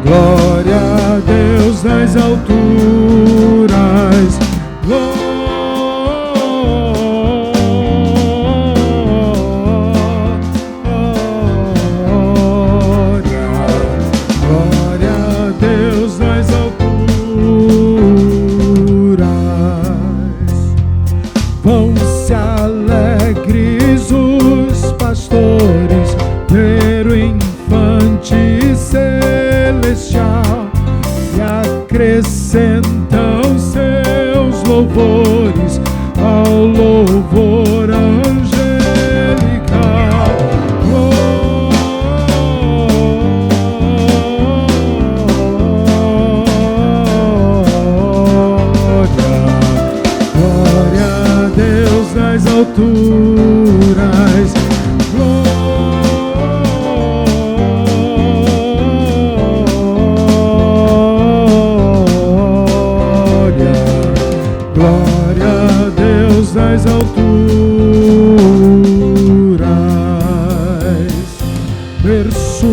[SPEAKER 3] Glória a Deus nas alturas, glória a Deus nas alturas. Vão-se alegres os pastores ver o infante celestial e acrescentam seus louvores ao louvor angelical. Glória a Deus nas alturas. Glória a Deus nas alturas. Berço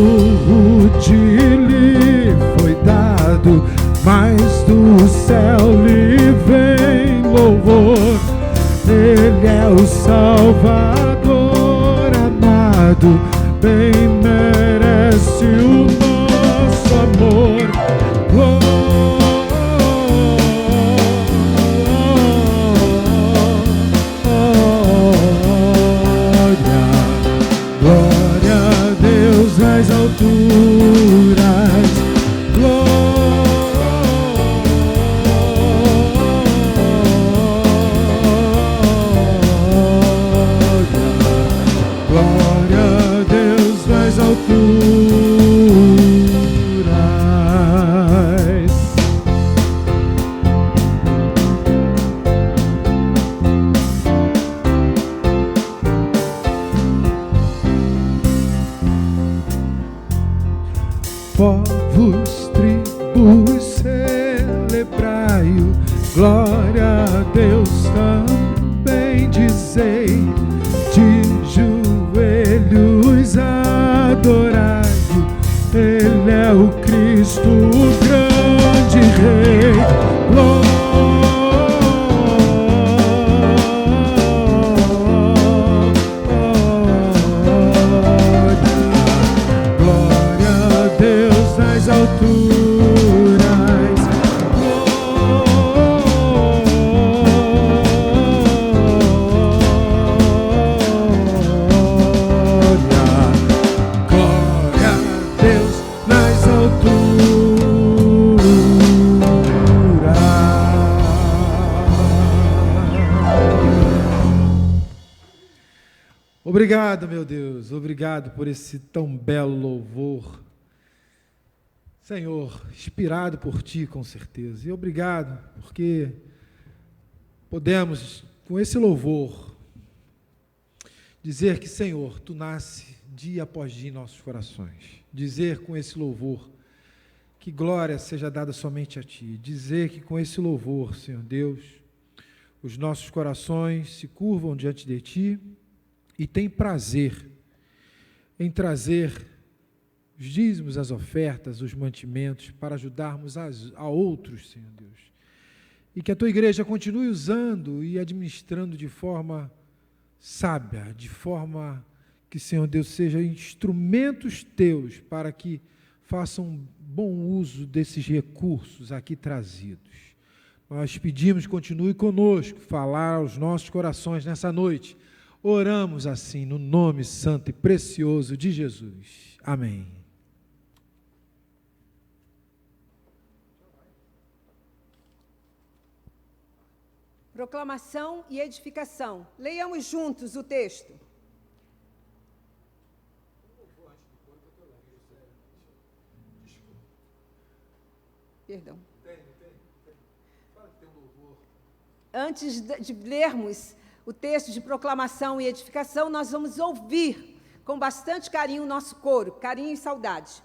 [SPEAKER 3] rude lhe foi dado, mas do céu lhe vem louvor. Ele é o Salvador amado, bem merece o nosso amor. Glória a Deus nas alturas. Glória a Deus nas alturas. Povos, tribos, celebrai-o, glória a Deus também dizei, de joelhos adorai-o, Ele é o Cristo, o grande Rei. Alturas, glória a Deus nas alturas.
[SPEAKER 2] Obrigado, meu Deus, obrigado por esse tão belo louvor. Senhor, inspirado por Ti, com certeza. E obrigado, porque podemos, com esse louvor, dizer que, Senhor, Tu nasce dia após dia em nossos corações. Dizer com esse louvor que glória seja dada somente a Ti. Dizer que com esse louvor, Senhor Deus, os nossos corações se curvam diante de Ti e têm prazer em trazer os dízimos, as ofertas, os mantimentos, para ajudarmos a outros, Senhor Deus. E que a Tua igreja continue usando e administrando de forma sábia, de forma que, Senhor Deus, sejam instrumentos Teus para que façam bom uso desses recursos aqui trazidos. Nós pedimos, continue conosco, falar aos nossos corações nessa noite. Oramos assim, no nome santo e precioso de Jesus. Amém.
[SPEAKER 1] Proclamação e edificação. Leiamos juntos o texto. Perdão. Antes de lermos o texto de proclamação e edificação, nós vamos ouvir com bastante carinho o nosso coro, carinho e saudade.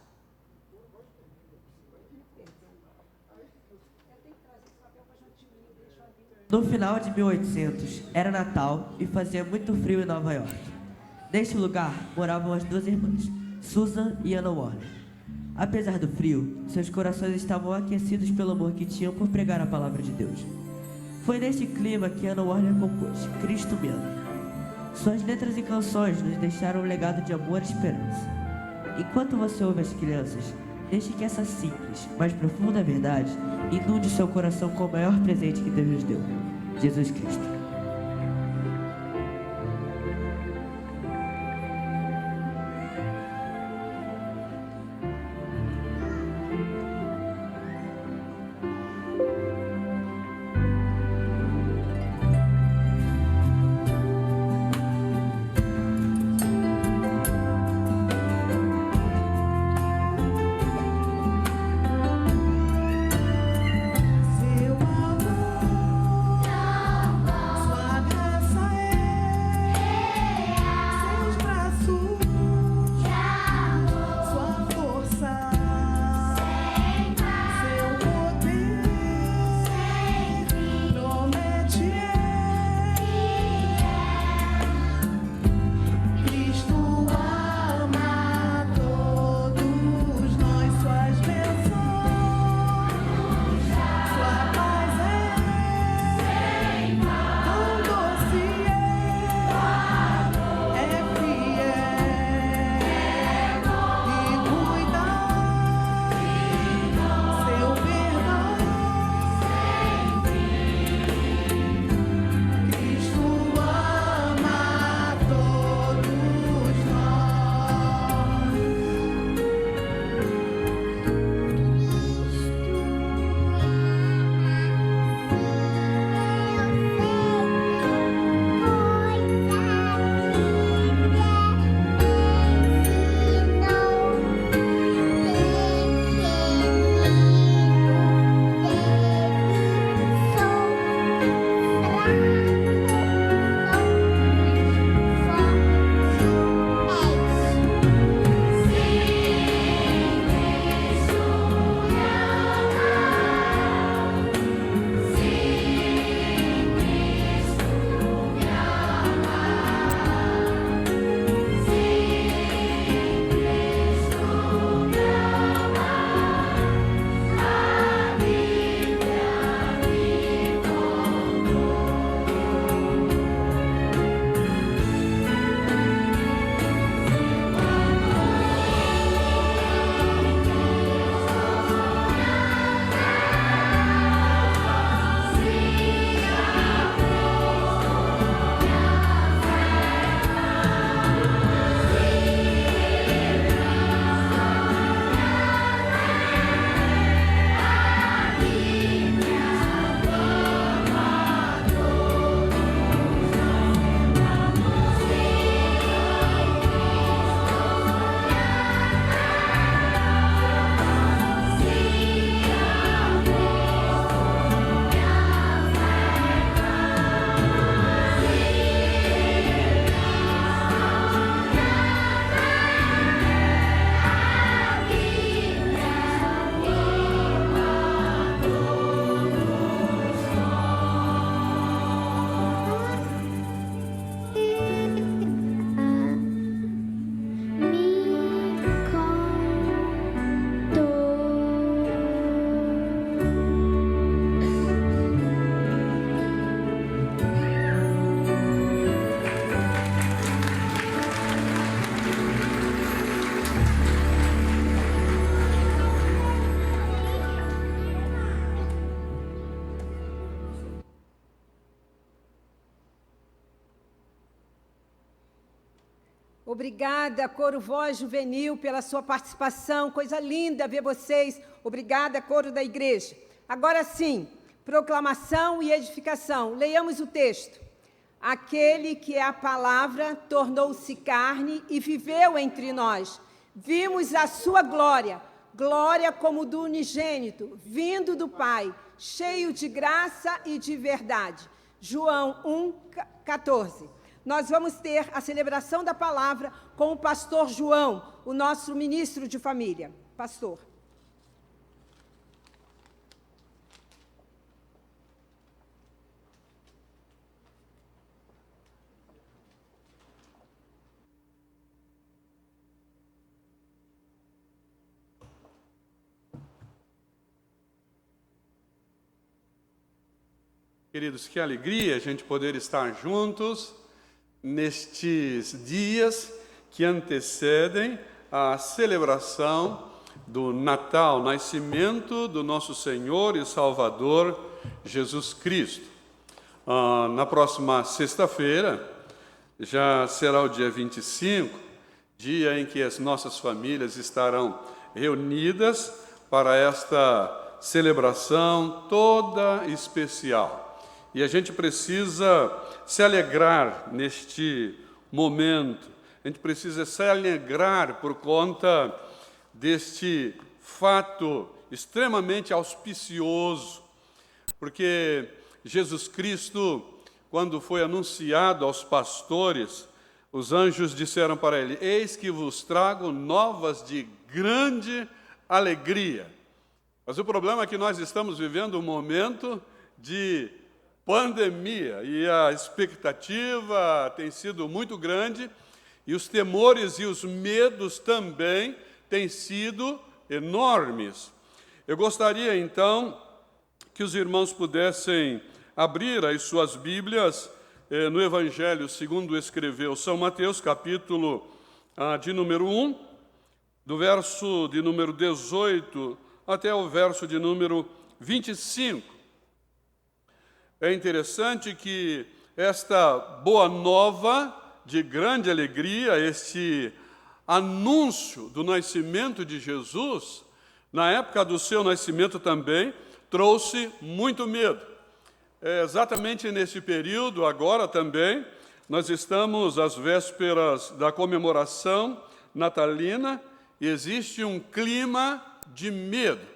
[SPEAKER 9] No final de 1800, era Natal e fazia muito frio em Nova York. Neste lugar moravam as duas irmãs, Susan e Anna Warner. Apesar do frio, seus corações estavam aquecidos pelo amor que tinham por pregar a palavra de Deus. Foi neste clima que Anna Warner compôs Cristo Me Ama. Suas letras e canções nos deixaram um legado de amor e esperança. Enquanto você ouve as crianças, deixe que essa simples, mas profunda verdade inunde seu coração com o maior presente que Deus nos deu, Jesus Cristo.
[SPEAKER 1] Obrigada, Coro Voz Juvenil, pela sua participação. Coisa linda ver vocês. Obrigada, Coro da Igreja. Agora sim, proclamação e edificação. Leiamos o texto. Aquele que é a palavra tornou-se carne e viveu entre nós. Vimos a sua glória, glória como do unigênito, vindo do Pai, cheio de graça e de verdade. João 1,14. Nós vamos ter a celebração da palavra com o pastor João, o nosso ministro de família. Pastor.
[SPEAKER 10] Queridos, que alegria a gente poder estar juntos nestes dias que antecedem a celebração do Natal, nascimento do nosso Senhor e Salvador Jesus Cristo. Na próxima sexta-feira, já será o dia 25, dia em que as nossas famílias estarão reunidas para esta celebração toda especial. E a gente precisa se alegrar neste momento, a gente precisa se alegrar por conta deste fato extremamente auspicioso, porque Jesus Cristo, quando foi anunciado aos pastores, os anjos disseram para ele: eis que vos trago novas de grande alegria. Mas o problema é que nós estamos vivendo um momento de pandemia e a expectativa tem sido muito grande e os temores e os medos também têm sido enormes. Eu gostaria então que os irmãos pudessem abrir as suas Bíblias no Evangelho segundo escreveu São Mateus, capítulo de número 1, do verso de número 18 até o verso de número 25. É interessante que esta boa nova de grande alegria, este anúncio do nascimento de Jesus, na época do seu nascimento também, trouxe muito medo. Exatamente nesse período, agora também, nós estamos às vésperas da comemoração natalina e existe um clima de medo.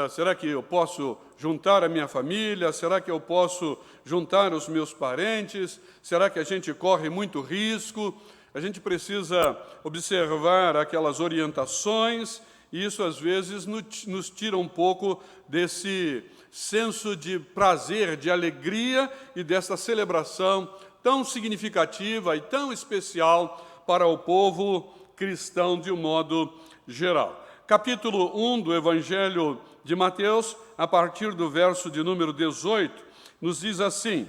[SPEAKER 10] Será que eu posso juntar a minha família? Será que eu posso juntar os meus parentes? Será que a gente corre muito risco? A gente precisa observar aquelas orientações e isso às vezes nos tira um pouco desse senso de prazer, de alegria e dessa celebração tão significativa e tão especial para o povo cristão de um modo geral. Capítulo 1 do Evangelho de Mateus, a partir do verso de número 18, nos diz assim: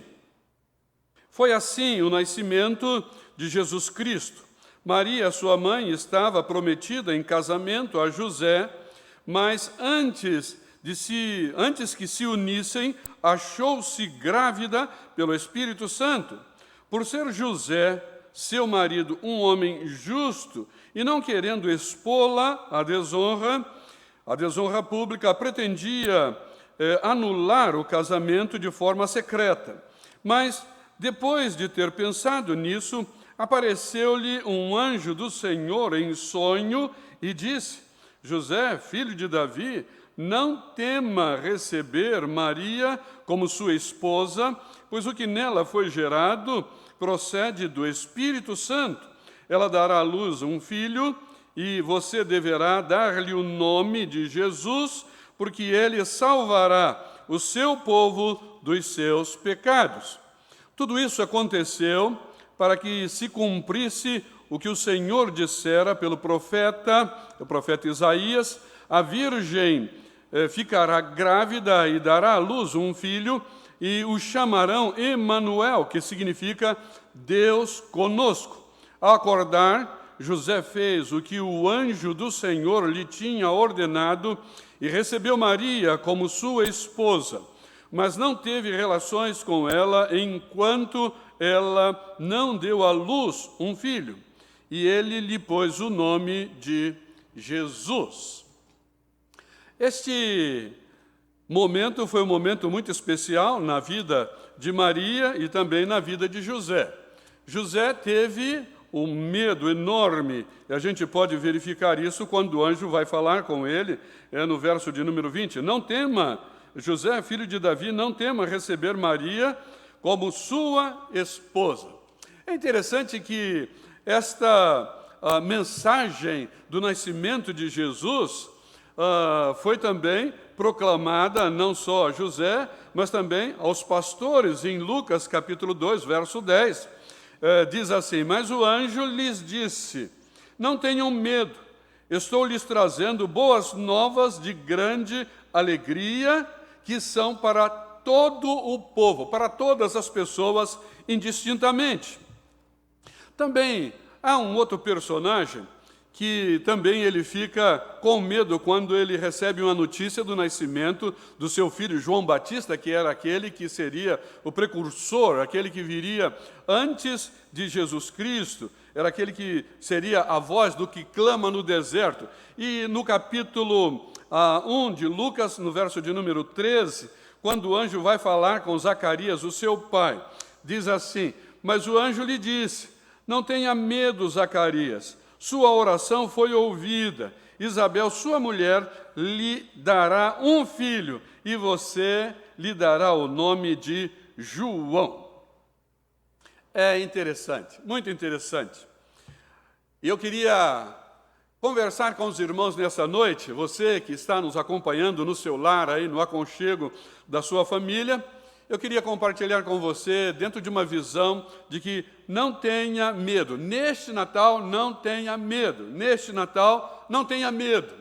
[SPEAKER 10] foi assim o nascimento de Jesus Cristo. Maria, sua mãe, estava prometida em casamento a José, mas antes que se unissem, achou-se grávida pelo Espírito Santo. Por ser José, seu marido, um homem justo, e não querendo expô-la à desonra pública, pretendia anular o casamento de forma secreta. Mas, depois de ter pensado nisso, apareceu-lhe um anjo do Senhor em sonho e disse: José, filho de Davi, não tema receber Maria como sua esposa, pois o que nela foi gerado procede do Espírito Santo. Ela dará à luz um filho e você deverá dar-lhe o nome de Jesus, porque ele salvará o seu povo dos seus pecados. Tudo isso aconteceu para que se cumprisse o que o Senhor dissera pelo profeta Isaías: a virgem ficará grávida e dará à luz um filho, e o chamarão Emanuel, que significa Deus conosco. Ao acordar, José fez o que o anjo do Senhor lhe tinha ordenado e recebeu Maria como sua esposa, mas não teve relações com ela enquanto ela não deu à luz um filho, e ele lhe pôs o nome de Jesus. Este momento foi um momento muito especial na vida de Maria e também na vida de José. José teve um medo enorme. E a gente pode verificar isso quando o anjo vai falar com ele, no verso de número 20. Não tema, José, filho de Davi, não tema receber Maria como sua esposa. É interessante que esta mensagem do nascimento de Jesus foi também proclamada não só a José, mas também aos pastores. Em Lucas, capítulo 2, verso 10, diz assim: mas o anjo lhes disse, não tenham medo, estou lhes trazendo boas novas de grande alegria, que são para todo o povo, para todas as pessoas indistintamente. Também há um outro personagem que também ele fica com medo quando ele recebe uma notícia do nascimento do seu filho João Batista, que era aquele que seria o precursor, aquele que viria antes de Jesus Cristo, era aquele que seria a voz do que clama no deserto. E no capítulo 1 de Lucas, no verso de número 13, quando o anjo vai falar com Zacarias, o seu pai, diz assim: mas o anjo lhe disse, não tenha medo, Zacarias, sua oração foi ouvida. Isabel, sua mulher, lhe dará um filho, e você lhe dará o nome de João. É interessante, muito interessante. E eu queria conversar com os irmãos nessa noite, você que está nos acompanhando no seu lar, aí no aconchego da sua família, eu queria compartilhar com você dentro de uma visão de que não tenha medo. Neste Natal, não tenha medo. Neste Natal, não tenha medo.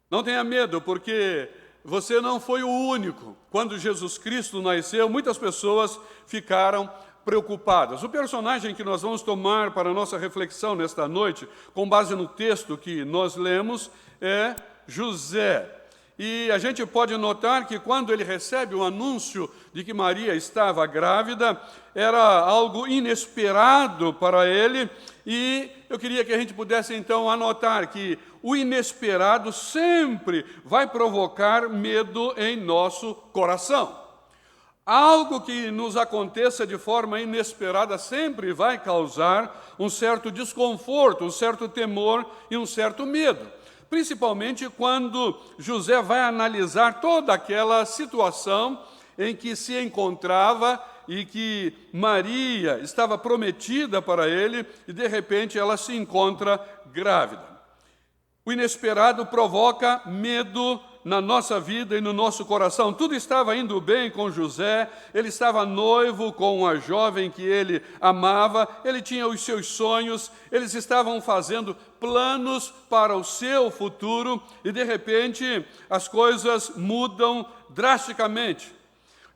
[SPEAKER 10] Não tenha medo, porque você não foi o único. Quando Jesus Cristo nasceu, muitas pessoas ficaram preocupadas. O personagem que nós vamos tomar para a nossa reflexão nesta noite, com base no texto que nós lemos, é José. E a gente pode notar que quando ele recebe o anúncio de que Maria estava grávida, era algo inesperado para ele, e eu queria que a gente pudesse então anotar que o inesperado sempre vai provocar medo em nosso coração. Algo que nos aconteça de forma inesperada sempre vai causar um certo desconforto, um certo temor e um certo medo. Principalmente quando José vai analisar toda aquela situação em que se encontrava e que Maria estava prometida para ele e, de repente, ela se encontra grávida. O inesperado provoca medo na nossa vida e no nosso coração. Tudo estava indo bem com José, ele estava noivo com a jovem que ele amava, ele tinha os seus sonhos, eles estavam fazendo planos para o seu futuro e, de repente, as coisas mudam drasticamente.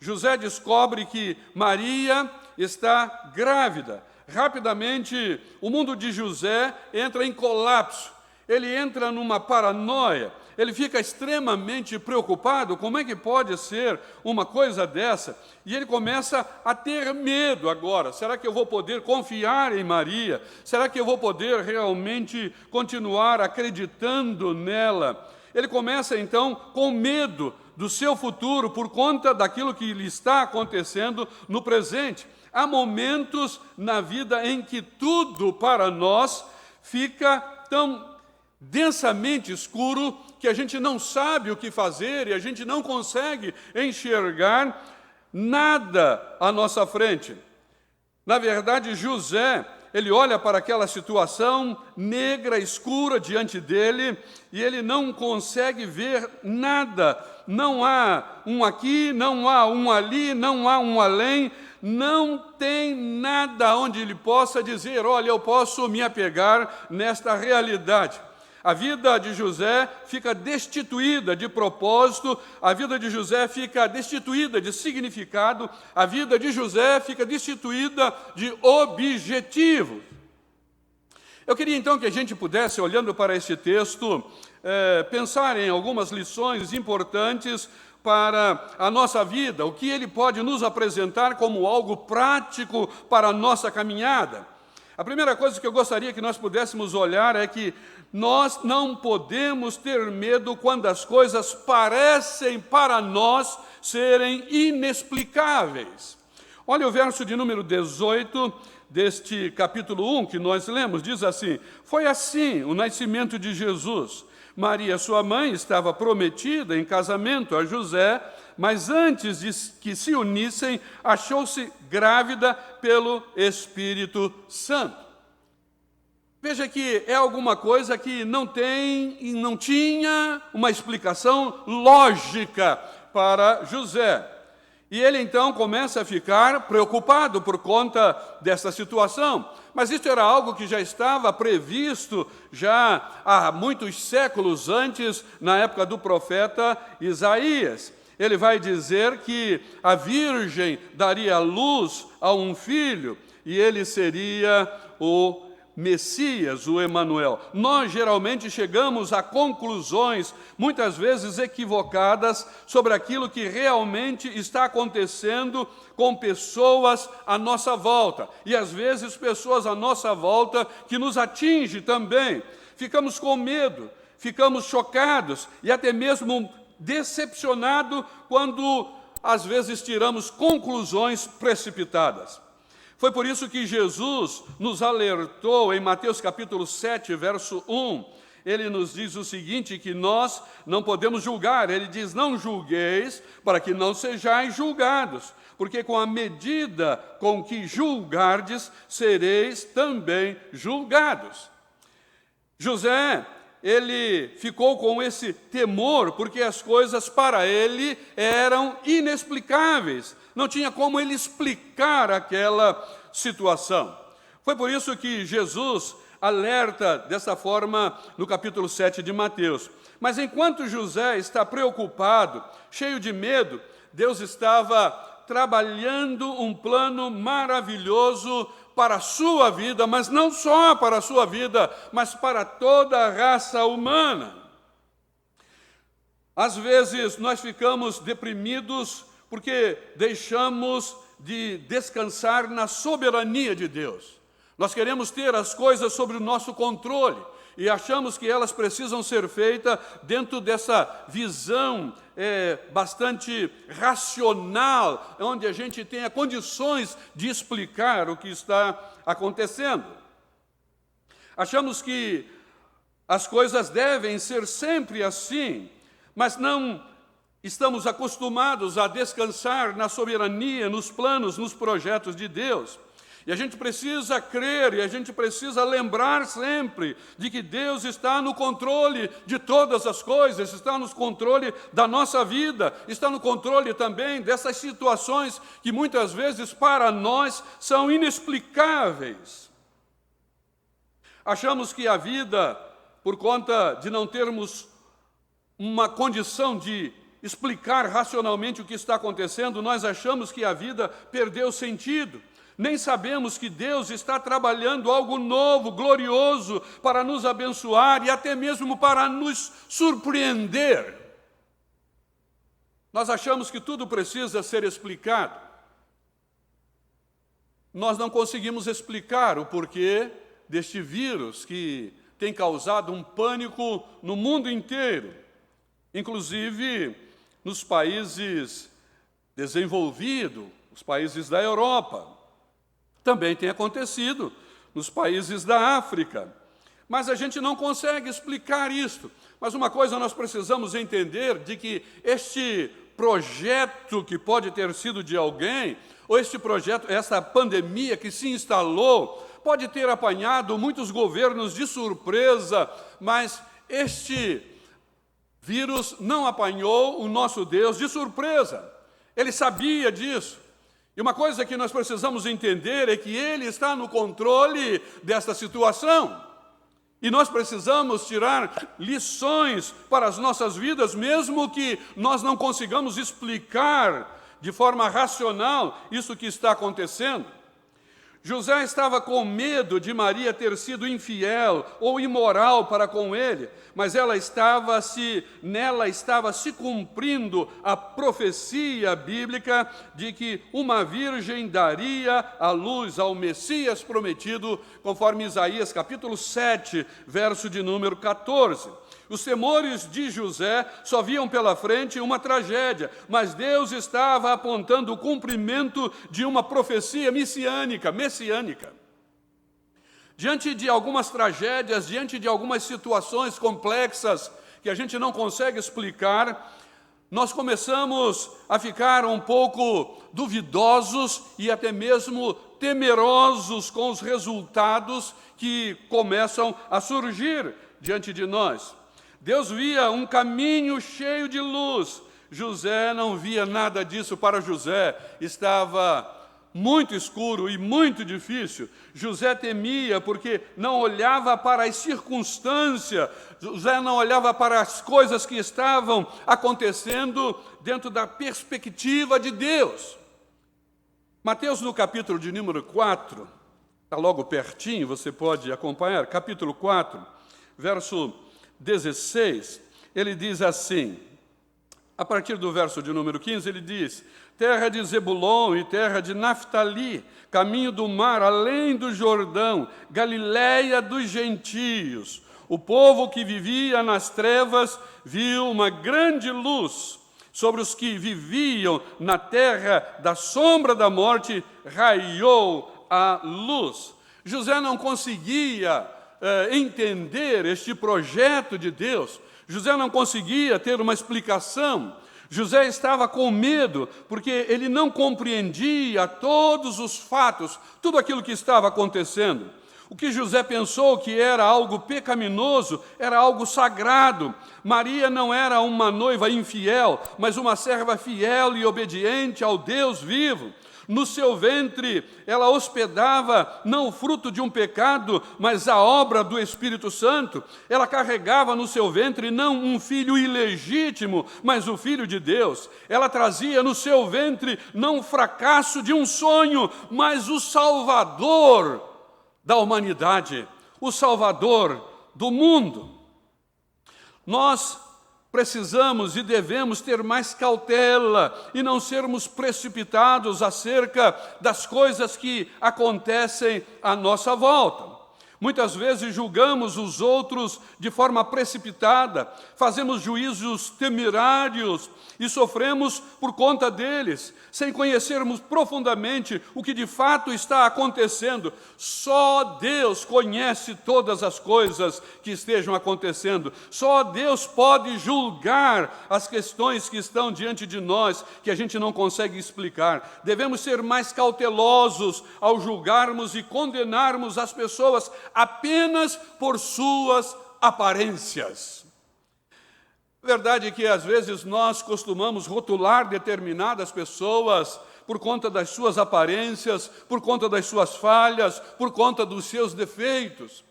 [SPEAKER 10] José descobre que Maria está grávida. Rapidamente, o mundo de José entra em colapso. Ele entra numa paranoia, ele fica extremamente preocupado, como é que pode ser uma coisa dessa? E ele começa a ter medo agora, será que eu vou poder confiar em Maria? Será que eu vou poder realmente continuar acreditando nela? Ele começa então com medo do seu futuro por conta daquilo que lhe está acontecendo no presente. Há momentos na vida em que tudo para nós fica tão densamente escuro que a gente não sabe o que fazer e a gente não consegue enxergar nada à nossa frente. Na verdade, José, ele olha para aquela situação negra, escura diante dele e ele não consegue ver nada. Não há um aqui, não há um ali, não há um além, não tem nada onde ele possa dizer, olha, eu posso me apegar nesta realidade. A vida de José fica destituída de propósito, a vida de José fica destituída de significado, a vida de José fica destituída de objetivo. Eu queria então que a gente pudesse, olhando para este texto, pensar em algumas lições importantes para a nossa vida, o que ele pode nos apresentar como algo prático para a nossa caminhada. A primeira coisa que eu gostaria que nós pudéssemos olhar é que nós não podemos ter medo quando as coisas parecem para nós serem inexplicáveis. Olha o verso de número 18 deste capítulo 1 que nós lemos, diz assim: foi assim o nascimento de Jesus. Maria, sua mãe, estava prometida em casamento a José, mas antes de que se unissem, achou-se grávida pelo Espírito Santo. Veja que é alguma coisa que não tem e não tinha uma explicação lógica para José. E ele então começa a ficar preocupado por conta dessa situação. Mas isso era algo que já estava previsto já há muitos séculos antes, na época do profeta Isaías. Ele vai dizer que a virgem daria luz a um filho e ele seria o Messias, o Emanuel. Nós geralmente chegamos a conclusões, muitas vezes equivocadas, sobre aquilo que realmente está acontecendo com pessoas à nossa volta. E às vezes pessoas à nossa volta que nos atingem também. Ficamos com medo, ficamos chocados e até mesmo decepcionados quando às vezes tiramos conclusões precipitadas. Foi por isso que Jesus nos alertou em Mateus capítulo 7, verso 1. Ele nos diz o seguinte, que nós não podemos julgar. Ele diz, não julgueis, para que não sejais julgados. Porque com a medida com que julgardes, sereis também julgados. José, ele ficou com esse temor, porque as coisas para ele eram inexplicáveis. Não tinha como ele explicar aquela situação. Foi por isso que Jesus alerta dessa forma no capítulo 7 de Mateus. Mas enquanto José está preocupado, cheio de medo, Deus estava trabalhando um plano maravilhoso para a sua vida, mas não só para a sua vida, mas para toda a raça humana. Às vezes nós ficamos deprimidos porque deixamos de descansar na soberania de Deus. Nós queremos ter as coisas sob o nosso controle e achamos que elas precisam ser feitas dentro dessa visão bastante racional, onde a gente tenha condições de explicar o que está acontecendo. Achamos que as coisas devem ser sempre assim, mas não estamos acostumados a descansar na soberania, nos planos, nos projetos de Deus. E a gente precisa crer, e a gente precisa lembrar sempre de que Deus está no controle de todas as coisas, está no controle da nossa vida, está no controle também dessas situações que muitas vezes para nós são inexplicáveis. Achamos que a vida, por conta de não termos uma condição de explicar racionalmente o que está acontecendo, nós achamos que a vida perdeu sentido. Nem sabemos que Deus está trabalhando algo novo, glorioso, para nos abençoar e até mesmo para nos surpreender. Nós achamos que tudo precisa ser explicado. Nós não conseguimos explicar o porquê deste vírus que tem causado um pânico no mundo inteiro, inclusive nos países desenvolvidos, os países da Europa. Também tem acontecido nos países da África. Mas a gente não consegue explicar isto. Mas uma coisa nós precisamos entender, de que este projeto que pode ter sido de alguém, ou este projeto, essa pandemia que se instalou, pode ter apanhado muitos governos de surpresa, mas este vírus não apanhou o nosso Deus de surpresa. Ele sabia disso. E uma coisa que nós precisamos entender é que Ele está no controle desta situação. E nós precisamos tirar lições para as nossas vidas, mesmo que nós não consigamos explicar de forma racional isso que está acontecendo. José estava com medo de Maria ter sido infiel ou imoral para com ele, mas nela estava se cumprindo a profecia bíblica de que uma virgem daria à luz ao Messias prometido, conforme Isaías capítulo 7, verso de número 14. Os temores de José só viam pela frente uma tragédia, mas Deus estava apontando o cumprimento de uma profecia messiânica. Diante de algumas tragédias, diante de algumas situações complexas que a gente não consegue explicar, nós começamos a ficar um pouco duvidosos e até mesmo temerosos com os resultados que começam a surgir diante de nós. Deus via um caminho cheio de luz. José não via nada disso. Para José estava muito escuro e muito difícil. José temia porque não olhava para as circunstâncias, José não olhava para as coisas que estavam acontecendo dentro da perspectiva de Deus. Mateus, no capítulo de número 4, está logo pertinho, você pode acompanhar, capítulo 4, verso 16, ele diz assim, a partir do verso de número 15, ele diz: terra de Zebulon e terra de Naftali, caminho do mar, além do Jordão, Galiléia dos gentios. O povo que vivia nas trevas viu uma grande luz. Sobre os que viviam na terra da sombra da morte, raiou a luz. José não conseguia entender este projeto de Deus. José não conseguia ter uma explicação. José estava com medo, porque ele não compreendia todos os fatos, tudo aquilo que estava acontecendo. O que José pensou que era algo pecaminoso, era algo sagrado. Maria não era uma noiva infiel, mas uma serva fiel e obediente ao Deus vivo. No seu ventre, ela hospedava não o fruto de um pecado, mas a obra do Espírito Santo. Ela carregava no seu ventre não um filho ilegítimo, mas o Filho de Deus. Ela trazia no seu ventre não o fracasso de um sonho, mas o Salvador da humanidade, o Salvador do mundo. Nós precisamos e devemos ter mais cautela e não sermos precipitados acerca das coisas que acontecem à nossa volta. Muitas vezes julgamos os outros de forma precipitada, fazemos juízos temerários e sofremos por conta deles, sem conhecermos profundamente o que de fato está acontecendo. Só Deus conhece todas as coisas que estejam acontecendo. Só Deus pode julgar as questões que estão diante de nós, que a gente não consegue explicar. Devemos ser mais cautelosos ao julgarmos e condenarmos as pessoas apenas por suas aparências. Verdade é que às vezes nós costumamos rotular determinadas pessoas por conta das suas aparências, por conta das suas falhas, por conta dos seus defeitos.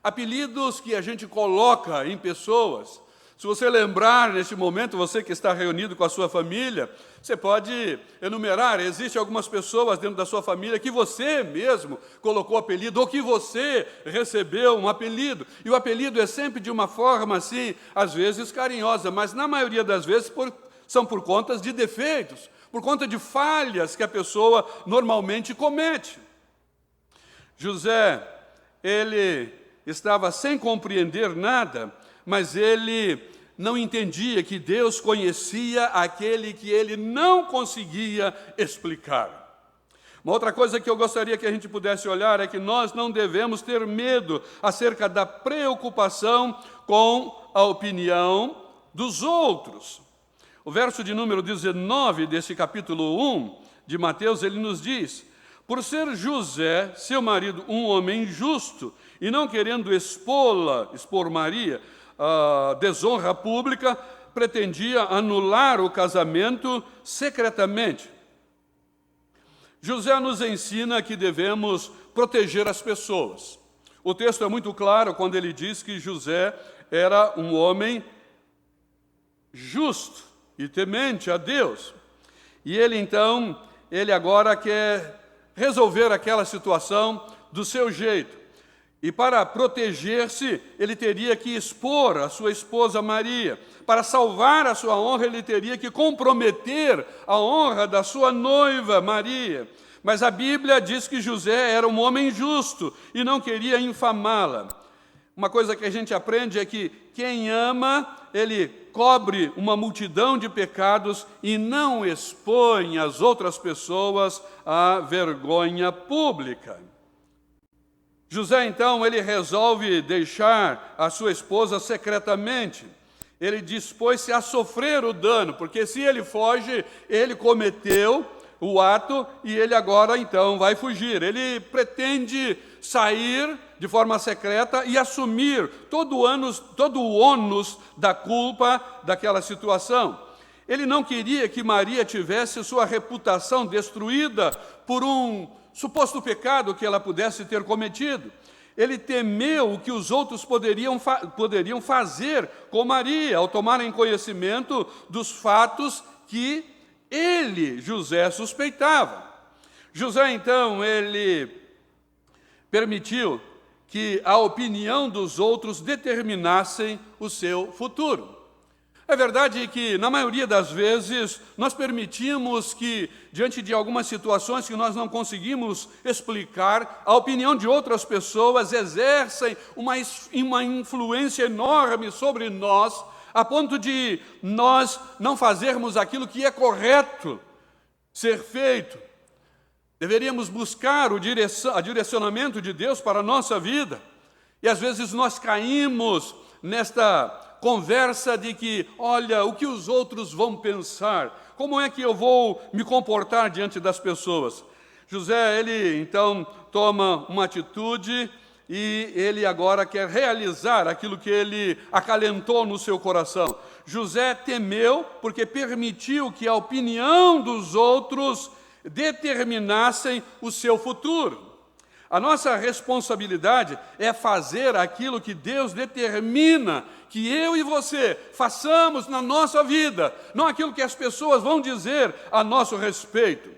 [SPEAKER 10] Apelidos que a gente coloca em pessoas. Se você lembrar neste momento, você que está reunido com a sua família, você pode enumerar, existem algumas pessoas dentro da sua família que você mesmo colocou apelido, ou que você recebeu um apelido. E o apelido é sempre de uma forma assim, às vezes carinhosa, mas na maioria das vezes são por conta de defeitos, por conta de falhas que a pessoa normalmente comete. José, ele estava sem compreender nada, mas ele não entendia que Deus conhecia aquele que ele não conseguia explicar. Uma outra coisa que eu gostaria que a gente pudesse olhar é que nós não devemos ter medo acerca da preocupação com a opinião dos outros. O verso de número 19 desse capítulo 1 de Mateus, ele nos diz: por ser José, seu marido, um homem justo, e não querendo expor Maria, a desonra pública, pretendia anular o casamento secretamente. José nos ensina que devemos proteger as pessoas. O texto é muito claro quando ele diz que José era um homem justo e temente a Deus. E ele agora quer resolver aquela situação do seu jeito. E para proteger-se, ele teria que expor a sua esposa Maria. Para salvar a sua honra, ele teria que comprometer a honra da sua noiva Maria. Mas a Bíblia diz que José era um homem justo e não queria infamá-la. uma coisa que a gente aprende é que quem ama, ele cobre uma multidão de pecados e não expõe as outras pessoas à vergonha pública. José, então, ele resolve deixar a sua esposa secretamente. Ele dispôs-se a sofrer o dano, porque se ele foge, ele cometeu o ato e ele agora, então, vai fugir. Ele pretende sair de forma secreta e assumir todo o ônus da culpa daquela situação. Ele não queria que Maria tivesse sua reputação destruída por um suposto pecado que ela pudesse ter cometido. Ele temeu o que os outros poderiam fazer com Maria, ao tomarem conhecimento dos fatos que ele, José, suspeitava. José, então, ele permitiu que a opinião dos outros determinassem o seu futuro. É verdade que, na maioria das vezes, nós permitimos que, diante de algumas situações que nós não conseguimos explicar, a opinião de outras pessoas exercem uma influência enorme sobre nós, a ponto de nós não fazermos aquilo que é correto ser feito. Deveríamos buscar o direcionamento de Deus para a nossa vida. E às vezes nós caímos nesta conversa de que, olha, o que os outros vão pensar? Como é que eu vou me comportar diante das pessoas? José, ele então toma uma atitude e ele agora quer realizar aquilo que ele acalentou no seu coração. José temeu porque permitiu que a opinião dos outros determinassem o seu futuro. A nossa responsabilidade é fazer aquilo que Deus determina que eu e você façamos na nossa vida, não aquilo que as pessoas vão dizer a nosso respeito.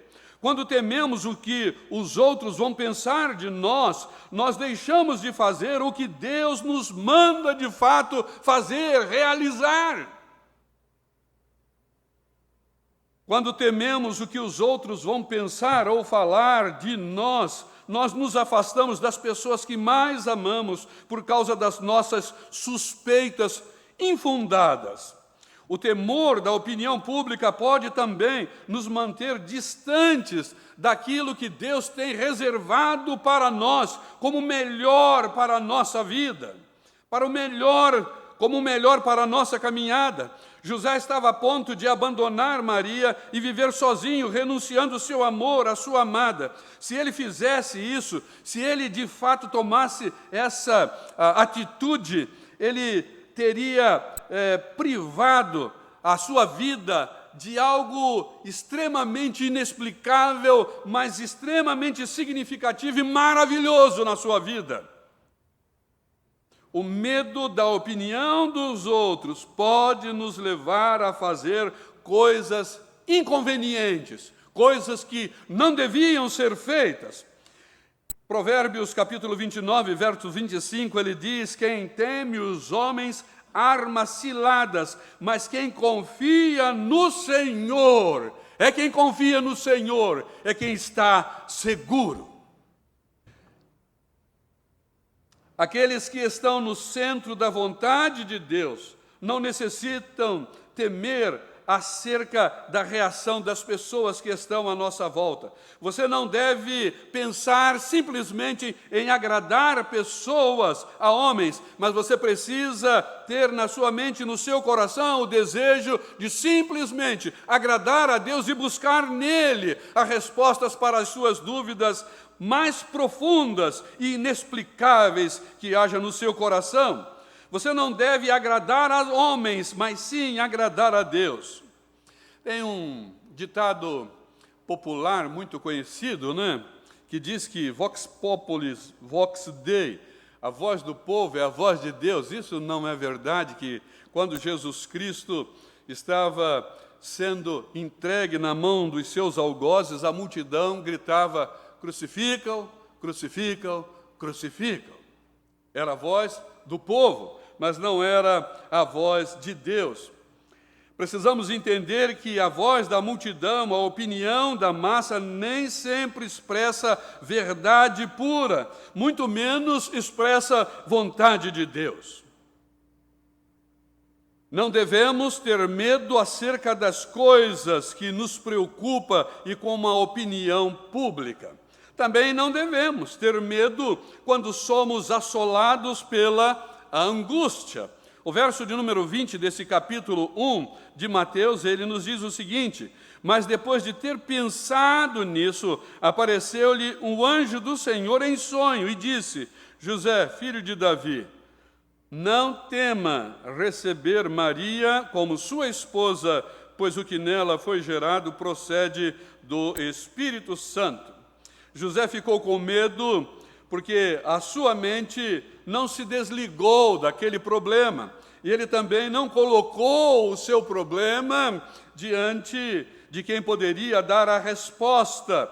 [SPEAKER 10] Quando tememos o que os outros vão pensar de nós, nós deixamos de fazer o que Deus nos manda de fato fazer, realizar. Quando tememos o que os outros vão pensar ou falar de nós, nós nos afastamos das pessoas que mais amamos por causa das nossas suspeitas infundadas. O temor da opinião pública pode também nos manter distantes daquilo que Deus tem reservado para nós como melhor para a nossa vida, como o melhor para a nossa caminhada. José estava a ponto de abandonar Maria e viver sozinho, renunciando o seu amor à sua amada. Se ele fizesse isso, se ele de fato tomasse essa atitude, ele teria privado a sua vida de algo extremamente inexplicável, mas extremamente significativo e maravilhoso na sua vida. O medo da opinião dos outros pode nos levar a fazer coisas inconvenientes, coisas que não deviam ser feitas. Provérbios capítulo 29, verso 25, ele diz: quem teme os homens arma ciladas, mas quem confia no Senhor, é quem confia no Senhor, é quem está seguro. Aqueles que estão no centro da vontade de Deus não necessitam temer acerca da reação das pessoas que estão à nossa volta. Você não deve pensar simplesmente em agradar pessoas, a homens, mas você precisa ter na sua mente, no seu coração, o desejo de simplesmente agradar a Deus e buscar nele as respostas para as suas dúvidas mais profundas e inexplicáveis que haja no seu coração. Você não deve agradar a homens, mas sim agradar a Deus. Tem um ditado popular muito conhecido, né? Que diz que vox populis, vox Dei, a voz do povo é a voz de Deus. Isso não é verdade, que quando Jesus Cristo estava sendo entregue na mão dos seus algozes, a multidão gritava: crucificam, crucificam, crucificam. Era a voz do povo, mas não era a voz de Deus. Precisamos entender que a voz da multidão, a opinião da massa, nem sempre expressa verdade pura, muito menos expressa vontade de Deus. Não devemos ter medo acerca das coisas que nos preocupam e com a opinião pública. Também não devemos ter medo quando somos assolados pela angústia. O verso de número 20 desse capítulo 1 de Mateus, ele nos diz o seguinte: mas depois de ter pensado nisso, apareceu-lhe um anjo do Senhor em sonho e disse: José, filho de Davi, não tema receber Maria como sua esposa, pois o que nela foi gerado procede do Espírito Santo. José ficou com medo porque a sua mente não se desligou daquele problema. E ele também não colocou o seu problema diante de quem poderia dar a resposta.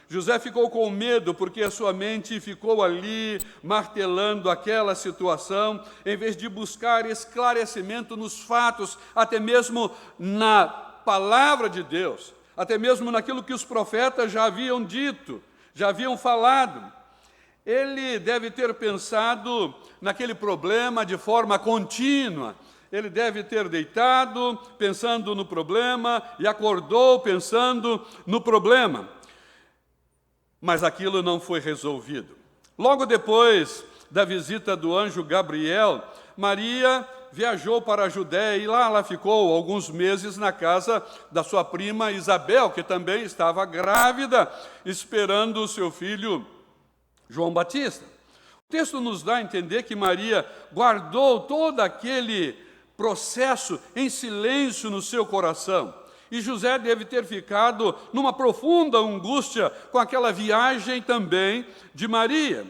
[SPEAKER 10] José ficou com medo porque a sua mente ficou ali martelando aquela situação, em vez de buscar esclarecimento nos fatos, até mesmo na palavra de Deus, até mesmo naquilo que os profetas já haviam dito, já haviam falado. Ele deve ter pensado naquele problema de forma contínua. Ele deve ter deitado pensando no problema e acordou pensando no problema. Mas aquilo não foi resolvido. Logo depois da visita do anjo Gabriel, Maria viajou para a Judéia e lá ela ficou alguns meses na casa da sua prima Isabel, que também estava grávida, esperando o seu filho João Batista. O texto nos dá a entender que Maria guardou todo aquele processo em silêncio no seu coração. E José deve ter ficado numa profunda angústia com aquela viagem também de Maria.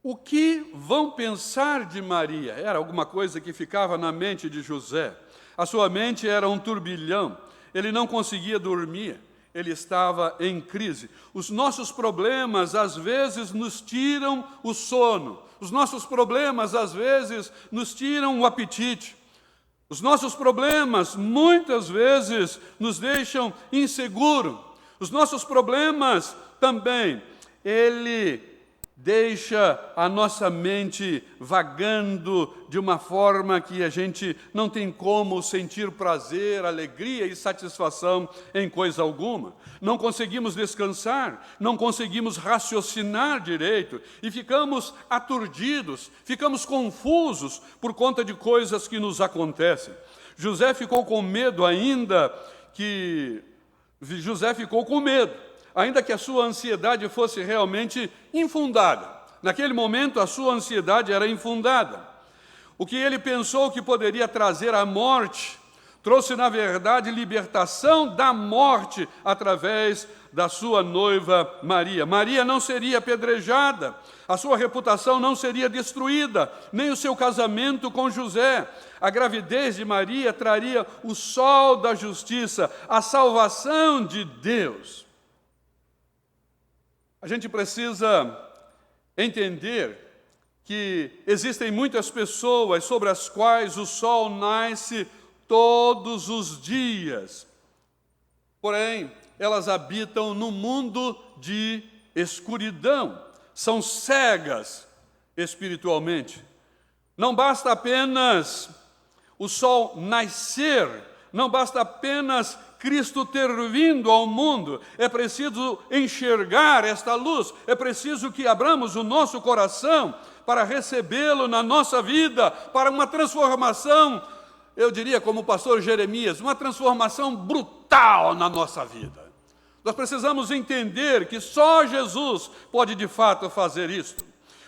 [SPEAKER 10] O que vão pensar de Maria? Era alguma coisa que ficava na mente de José. A sua mente era um turbilhão. Ele não conseguia dormir. Ele estava em crise. Os nossos problemas, às vezes, nos tiram o sono. Os nossos problemas, às vezes, nos tiram o apetite. Os nossos problemas, muitas vezes, nos deixam inseguros. Os nossos problemas também, ele deixa a nossa mente vagando de uma forma que a gente não tem como sentir prazer, alegria e satisfação em coisa alguma. Não conseguimos descansar, não conseguimos raciocinar direito e ficamos aturdidos, ficamos confusos por conta de coisas que nos acontecem. José ficou com medo ainda que a sua ansiedade fosse realmente infundada. Naquele momento, a sua ansiedade era infundada. O que ele pensou que poderia trazer a morte, trouxe, na verdade, libertação da morte através da sua noiva Maria. Maria não seria apedrejada, a sua reputação não seria destruída, nem o seu casamento com José. A gravidez de Maria traria o sol da justiça, a salvação de Deus. A gente precisa entender que existem muitas pessoas sobre as quais o sol nasce todos os dias. Porém, elas habitam num mundo de escuridão, são cegas espiritualmente. Não basta apenas o sol nascer, não basta apenas Cristo ter vindo ao mundo, é preciso enxergar esta luz, é preciso que abramos o nosso coração para recebê-lo na nossa vida, para uma transformação, eu diria como o pastor Jeremias, uma transformação brutal na nossa vida. Nós precisamos entender que só Jesus pode de fato fazer isto.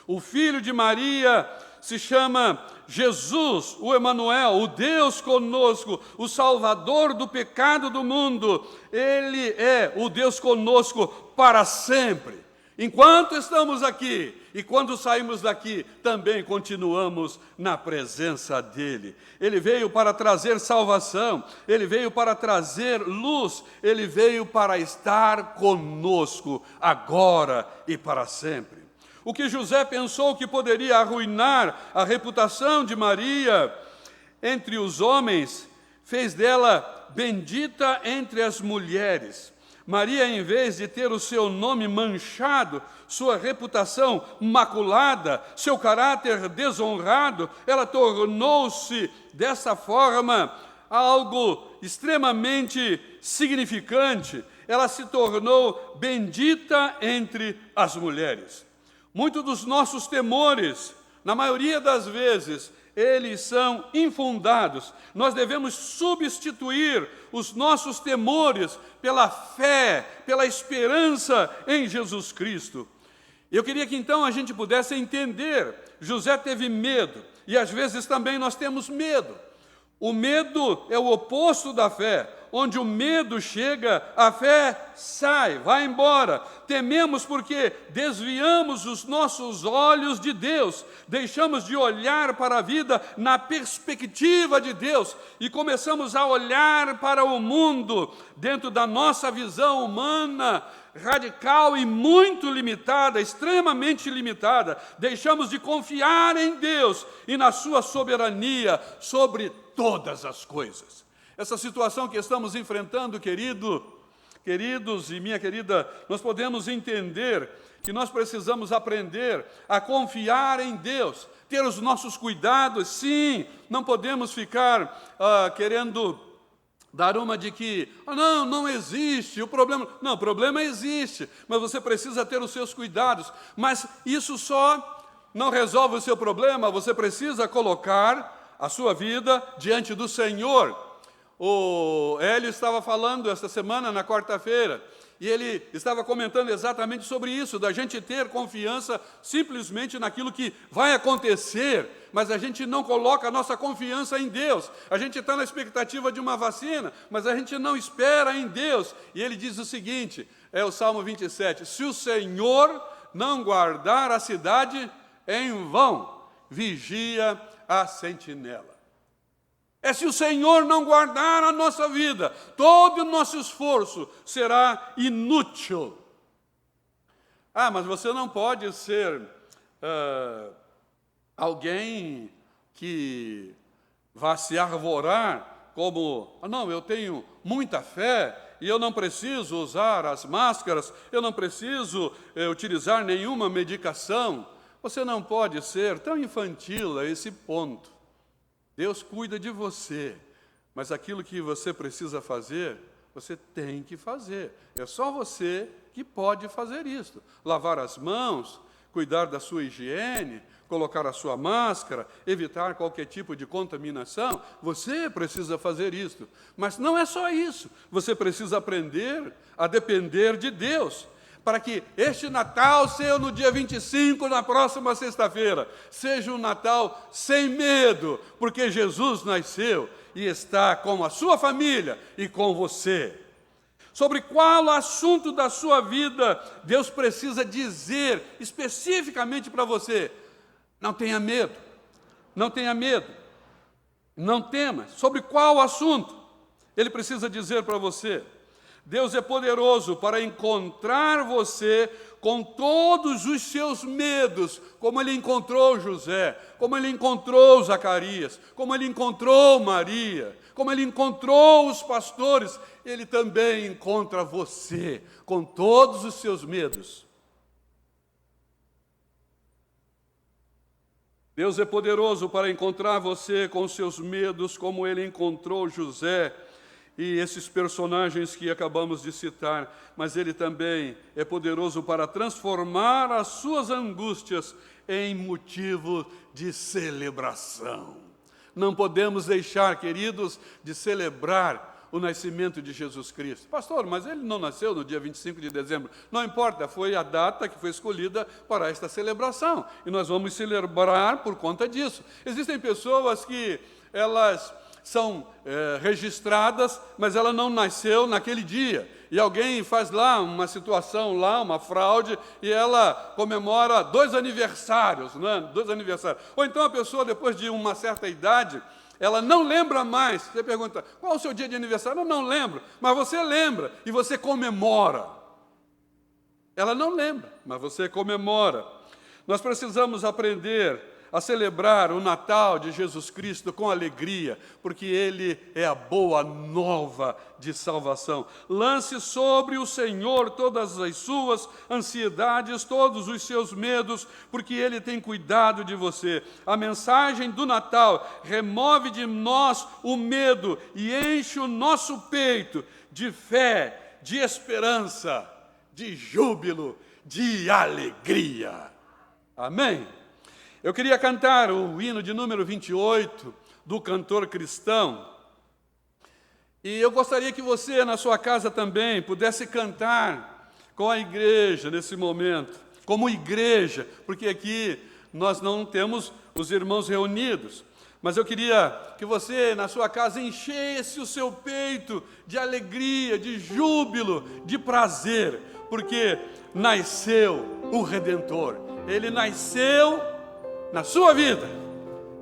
[SPEAKER 10] O filho de Maria se chama Jesus, o Emanuel, o Deus conosco, o Salvador do pecado do mundo. Ele é o Deus conosco para sempre. Enquanto estamos aqui e quando saímos daqui, também continuamos na presença dEle. Ele veio para trazer salvação, Ele veio para trazer luz, Ele veio para estar conosco agora e para sempre. O que José pensou que poderia arruinar a reputação de Maria, entre os homens, fez dela bendita entre as mulheres. Maria, em vez de ter o seu nome manchado, sua reputação maculada, seu caráter desonrado, ela tornou-se, dessa forma, algo extremamente significante. Ela se tornou bendita entre as mulheres. Muitos dos nossos temores, na maioria das vezes, eles são infundados. Nós devemos substituir os nossos temores pela fé, pela esperança em Jesus Cristo. Eu queria que então a gente pudesse entender. José teve medo, e às vezes também nós temos medo. O medo é o oposto da fé. Onde o medo chega, a fé sai, vai embora. Tememos porque desviamos os nossos olhos de Deus, deixamos de olhar para a vida na perspectiva de Deus e começamos a olhar para o mundo dentro da nossa visão humana, radical e muito limitada, extremamente limitada. Deixamos de confiar em Deus e na sua soberania sobre todas as coisas. Essa situação que estamos enfrentando, queridos e minha querida, nós podemos entender que nós precisamos aprender a confiar em Deus, ter os nossos cuidados. Sim, não podemos ficar querendo dar uma de que, não existe, o problema... Não, o problema existe, mas você precisa ter os seus cuidados. Mas isso só não resolve o seu problema, você precisa colocar a sua vida diante do Senhor. O Hélio estava falando esta semana, na quarta-feira, e ele estava comentando exatamente sobre isso, da gente ter confiança simplesmente naquilo que vai acontecer, mas a gente não coloca a nossa confiança em Deus. A gente está na expectativa de uma vacina, mas a gente não espera em Deus. E ele diz o seguinte, é o Salmo 27, se o Senhor não guardar a cidade, em vão vigia a sentinela. Se o Senhor não guardar a nossa vida, todo o nosso esforço será inútil. Mas você não pode ser alguém que vá se arvorar como, eu tenho muita fé e eu não preciso usar as máscaras, eu não preciso utilizar nenhuma medicação. Você não pode ser tão infantil a esse ponto. Deus cuida de você, mas aquilo que você precisa fazer, você tem que fazer. É só você que pode fazer isso. Lavar as mãos, cuidar da sua higiene, colocar a sua máscara, evitar qualquer tipo de contaminação. Você precisa fazer isso. Mas não é só isso. Você precisa aprender a depender de Deus, para que este Natal seu no dia 25, na próxima sexta-feira, seja um Natal sem medo, porque Jesus nasceu e está com a sua família e com você. Sobre qual assunto da sua vida Deus precisa dizer especificamente para você? Não tenha medo, não tenha medo, não tema. Sobre qual assunto Ele precisa dizer para você? Deus é poderoso para encontrar você com todos os seus medos, como Ele encontrou José, como Ele encontrou Zacarias, como Ele encontrou Maria, como Ele encontrou os pastores. Ele também encontra você com todos os seus medos. Deus é poderoso para encontrar você com os seus medos, como Ele encontrou José e esses personagens que acabamos de citar, mas Ele também é poderoso para transformar as suas angústias em motivo de celebração. Não podemos deixar, queridos, de celebrar o nascimento de Jesus Cristo. Pastor, mas Ele não nasceu no dia 25 de dezembro. Não importa, foi a data que foi escolhida para esta celebração, e nós vamos celebrar por conta disso. Existem pessoas que elas são registradas, mas ela não nasceu naquele dia. E alguém faz lá uma situação, uma fraude, e ela comemora 2 aniversários, né? 2 aniversários. Ou então a pessoa, depois de uma certa idade, ela não lembra mais. Você pergunta, qual é o seu dia de aniversário? Eu não lembro, mas você lembra e você comemora. Ela não lembra, mas você comemora. Nós precisamos aprender a celebrar o Natal de Jesus Cristo com alegria, porque Ele é a boa nova de salvação. Lance sobre o Senhor todas as suas ansiedades, todos os seus medos, porque Ele tem cuidado de você. A mensagem do Natal remove de nós o medo e enche o nosso peito de fé, de esperança, de júbilo, de alegria. Amém? Eu queria cantar o hino de número 28 do cantor cristão. E eu gostaria que você, na sua casa também, pudesse cantar com a igreja nesse momento, como igreja, porque aqui nós não temos os irmãos reunidos. Mas eu queria que você, na sua casa, enchesse o seu peito de alegria, de júbilo, de prazer, porque nasceu o Redentor. Ele nasceu na sua vida.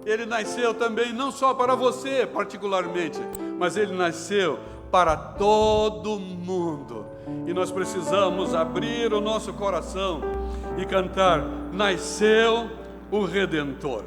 [SPEAKER 10] Ele nasceu também não só para você, particularmente, mas ele nasceu para todo mundo. E nós precisamos abrir o nosso coração e cantar: nasceu o Redentor.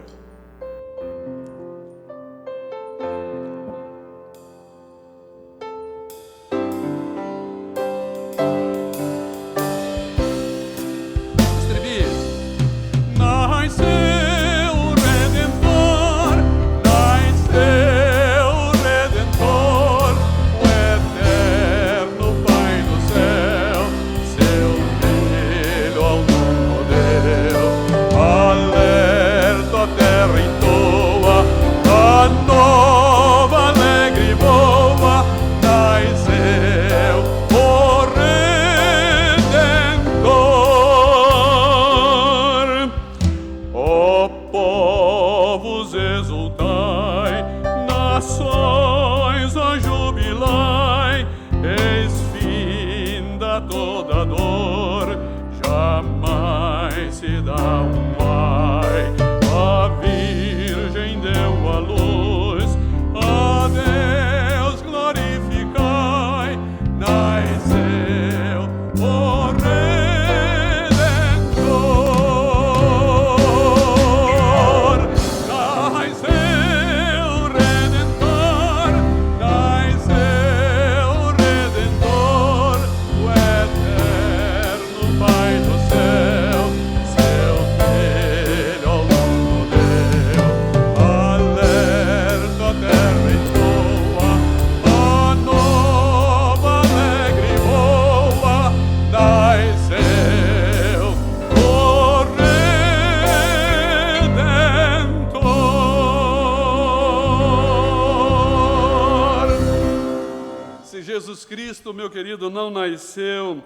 [SPEAKER 10] Meu querido, não nasceu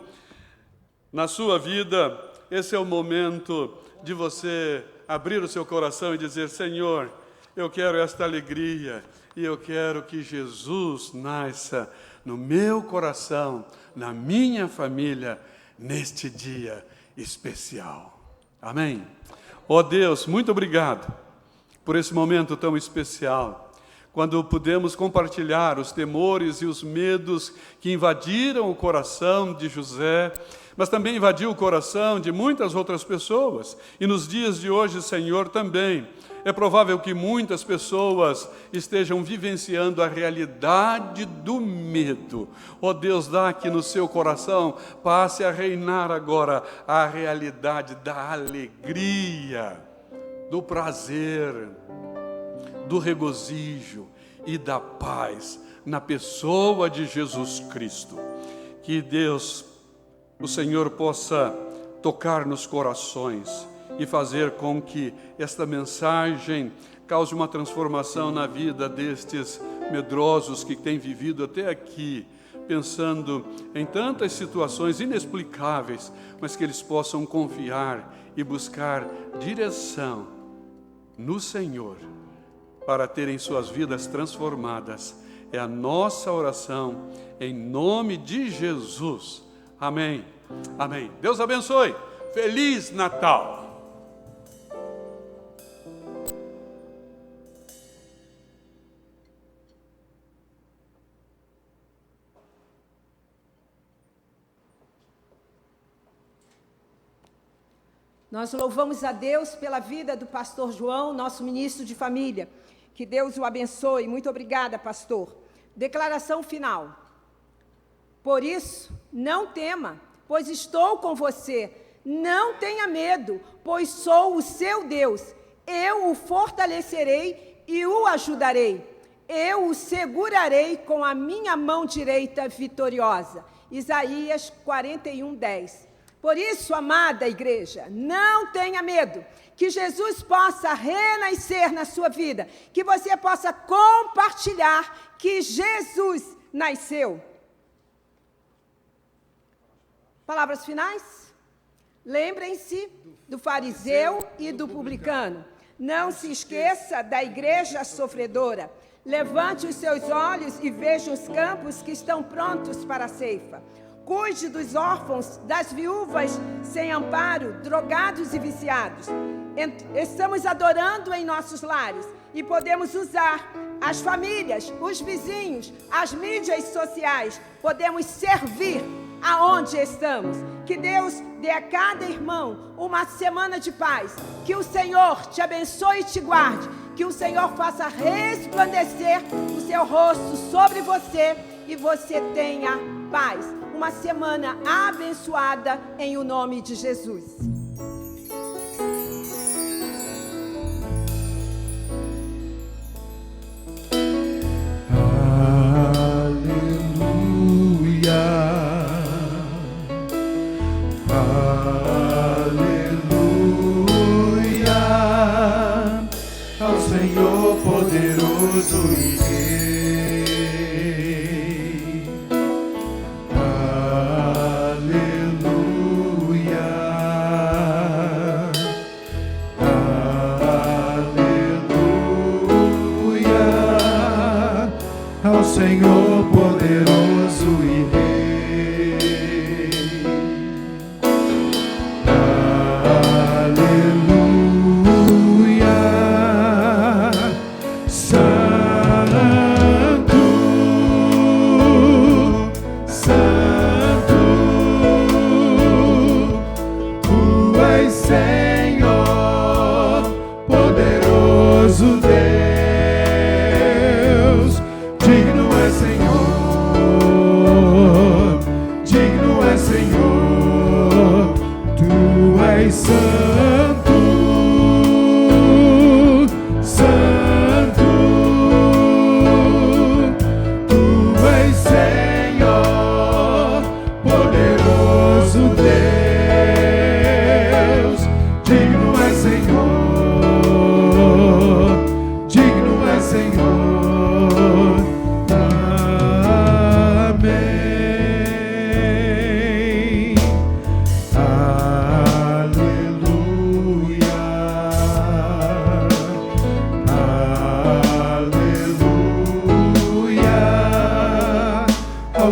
[SPEAKER 10] na sua vida, esse é o momento de você abrir o seu coração e dizer: Senhor, eu quero esta alegria e eu quero que Jesus nasça no meu coração, na minha família, neste dia especial. Amém? Ó Deus, muito obrigado por esse momento tão especial, quando pudemos compartilhar os temores e os medos que invadiram o coração de José, mas também invadiu o coração de muitas outras pessoas. E nos dias de hoje, Senhor, também é provável que muitas pessoas estejam vivenciando a realidade do medo. Ó Deus, dá que no seu coração passe a reinar agora a realidade da alegria, do prazer, do regozijo e da paz na pessoa de Jesus Cristo. Que Deus, o Senhor, possa tocar nos corações e fazer com que esta mensagem cause uma transformação na vida destes medrosos que têm vivido até aqui, pensando em tantas situações inexplicáveis, mas que eles possam confiar e buscar direção no Senhor, para terem suas vidas transformadas. É a nossa oração, em nome de Jesus. Amém. Amém. Deus abençoe. Feliz Natal.
[SPEAKER 1] Nós louvamos a Deus pela vida do pastor João, nosso ministro de família. Que Deus o abençoe. Muito obrigada, pastor. Declaração final. Por isso, não tema, pois estou com você. Não tenha medo, pois sou o seu Deus. Eu o fortalecerei e o ajudarei. Eu o segurarei com a minha mão direita vitoriosa. Isaías 41:10. Por isso, amada igreja, não tenha medo. Que Jesus possa renascer na sua vida. Que você possa compartilhar que Jesus nasceu. Palavras finais? Lembrem-se do fariseu e do publicano. Não se esqueça da igreja sofredora. Levante os seus olhos e veja os campos que estão prontos para a ceifa. Cuide dos órfãos, das viúvas sem amparo, drogados e viciados. Estamos adorando em nossos lares e podemos usar as famílias, os vizinhos, as mídias sociais. Podemos servir aonde estamos. Que Deus dê a cada irmão uma semana de paz. Que o Senhor te abençoe e te guarde. Que o Senhor faça resplandecer o seu rosto sobre você e você tenha paz. Uma semana abençoada em o nome de Jesus.
[SPEAKER 3] Senhor poderoso e Rei. Aleluia. Aleluia. Ao Senhor poderoso e Rei.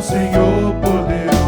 [SPEAKER 3] Senhor poderoso.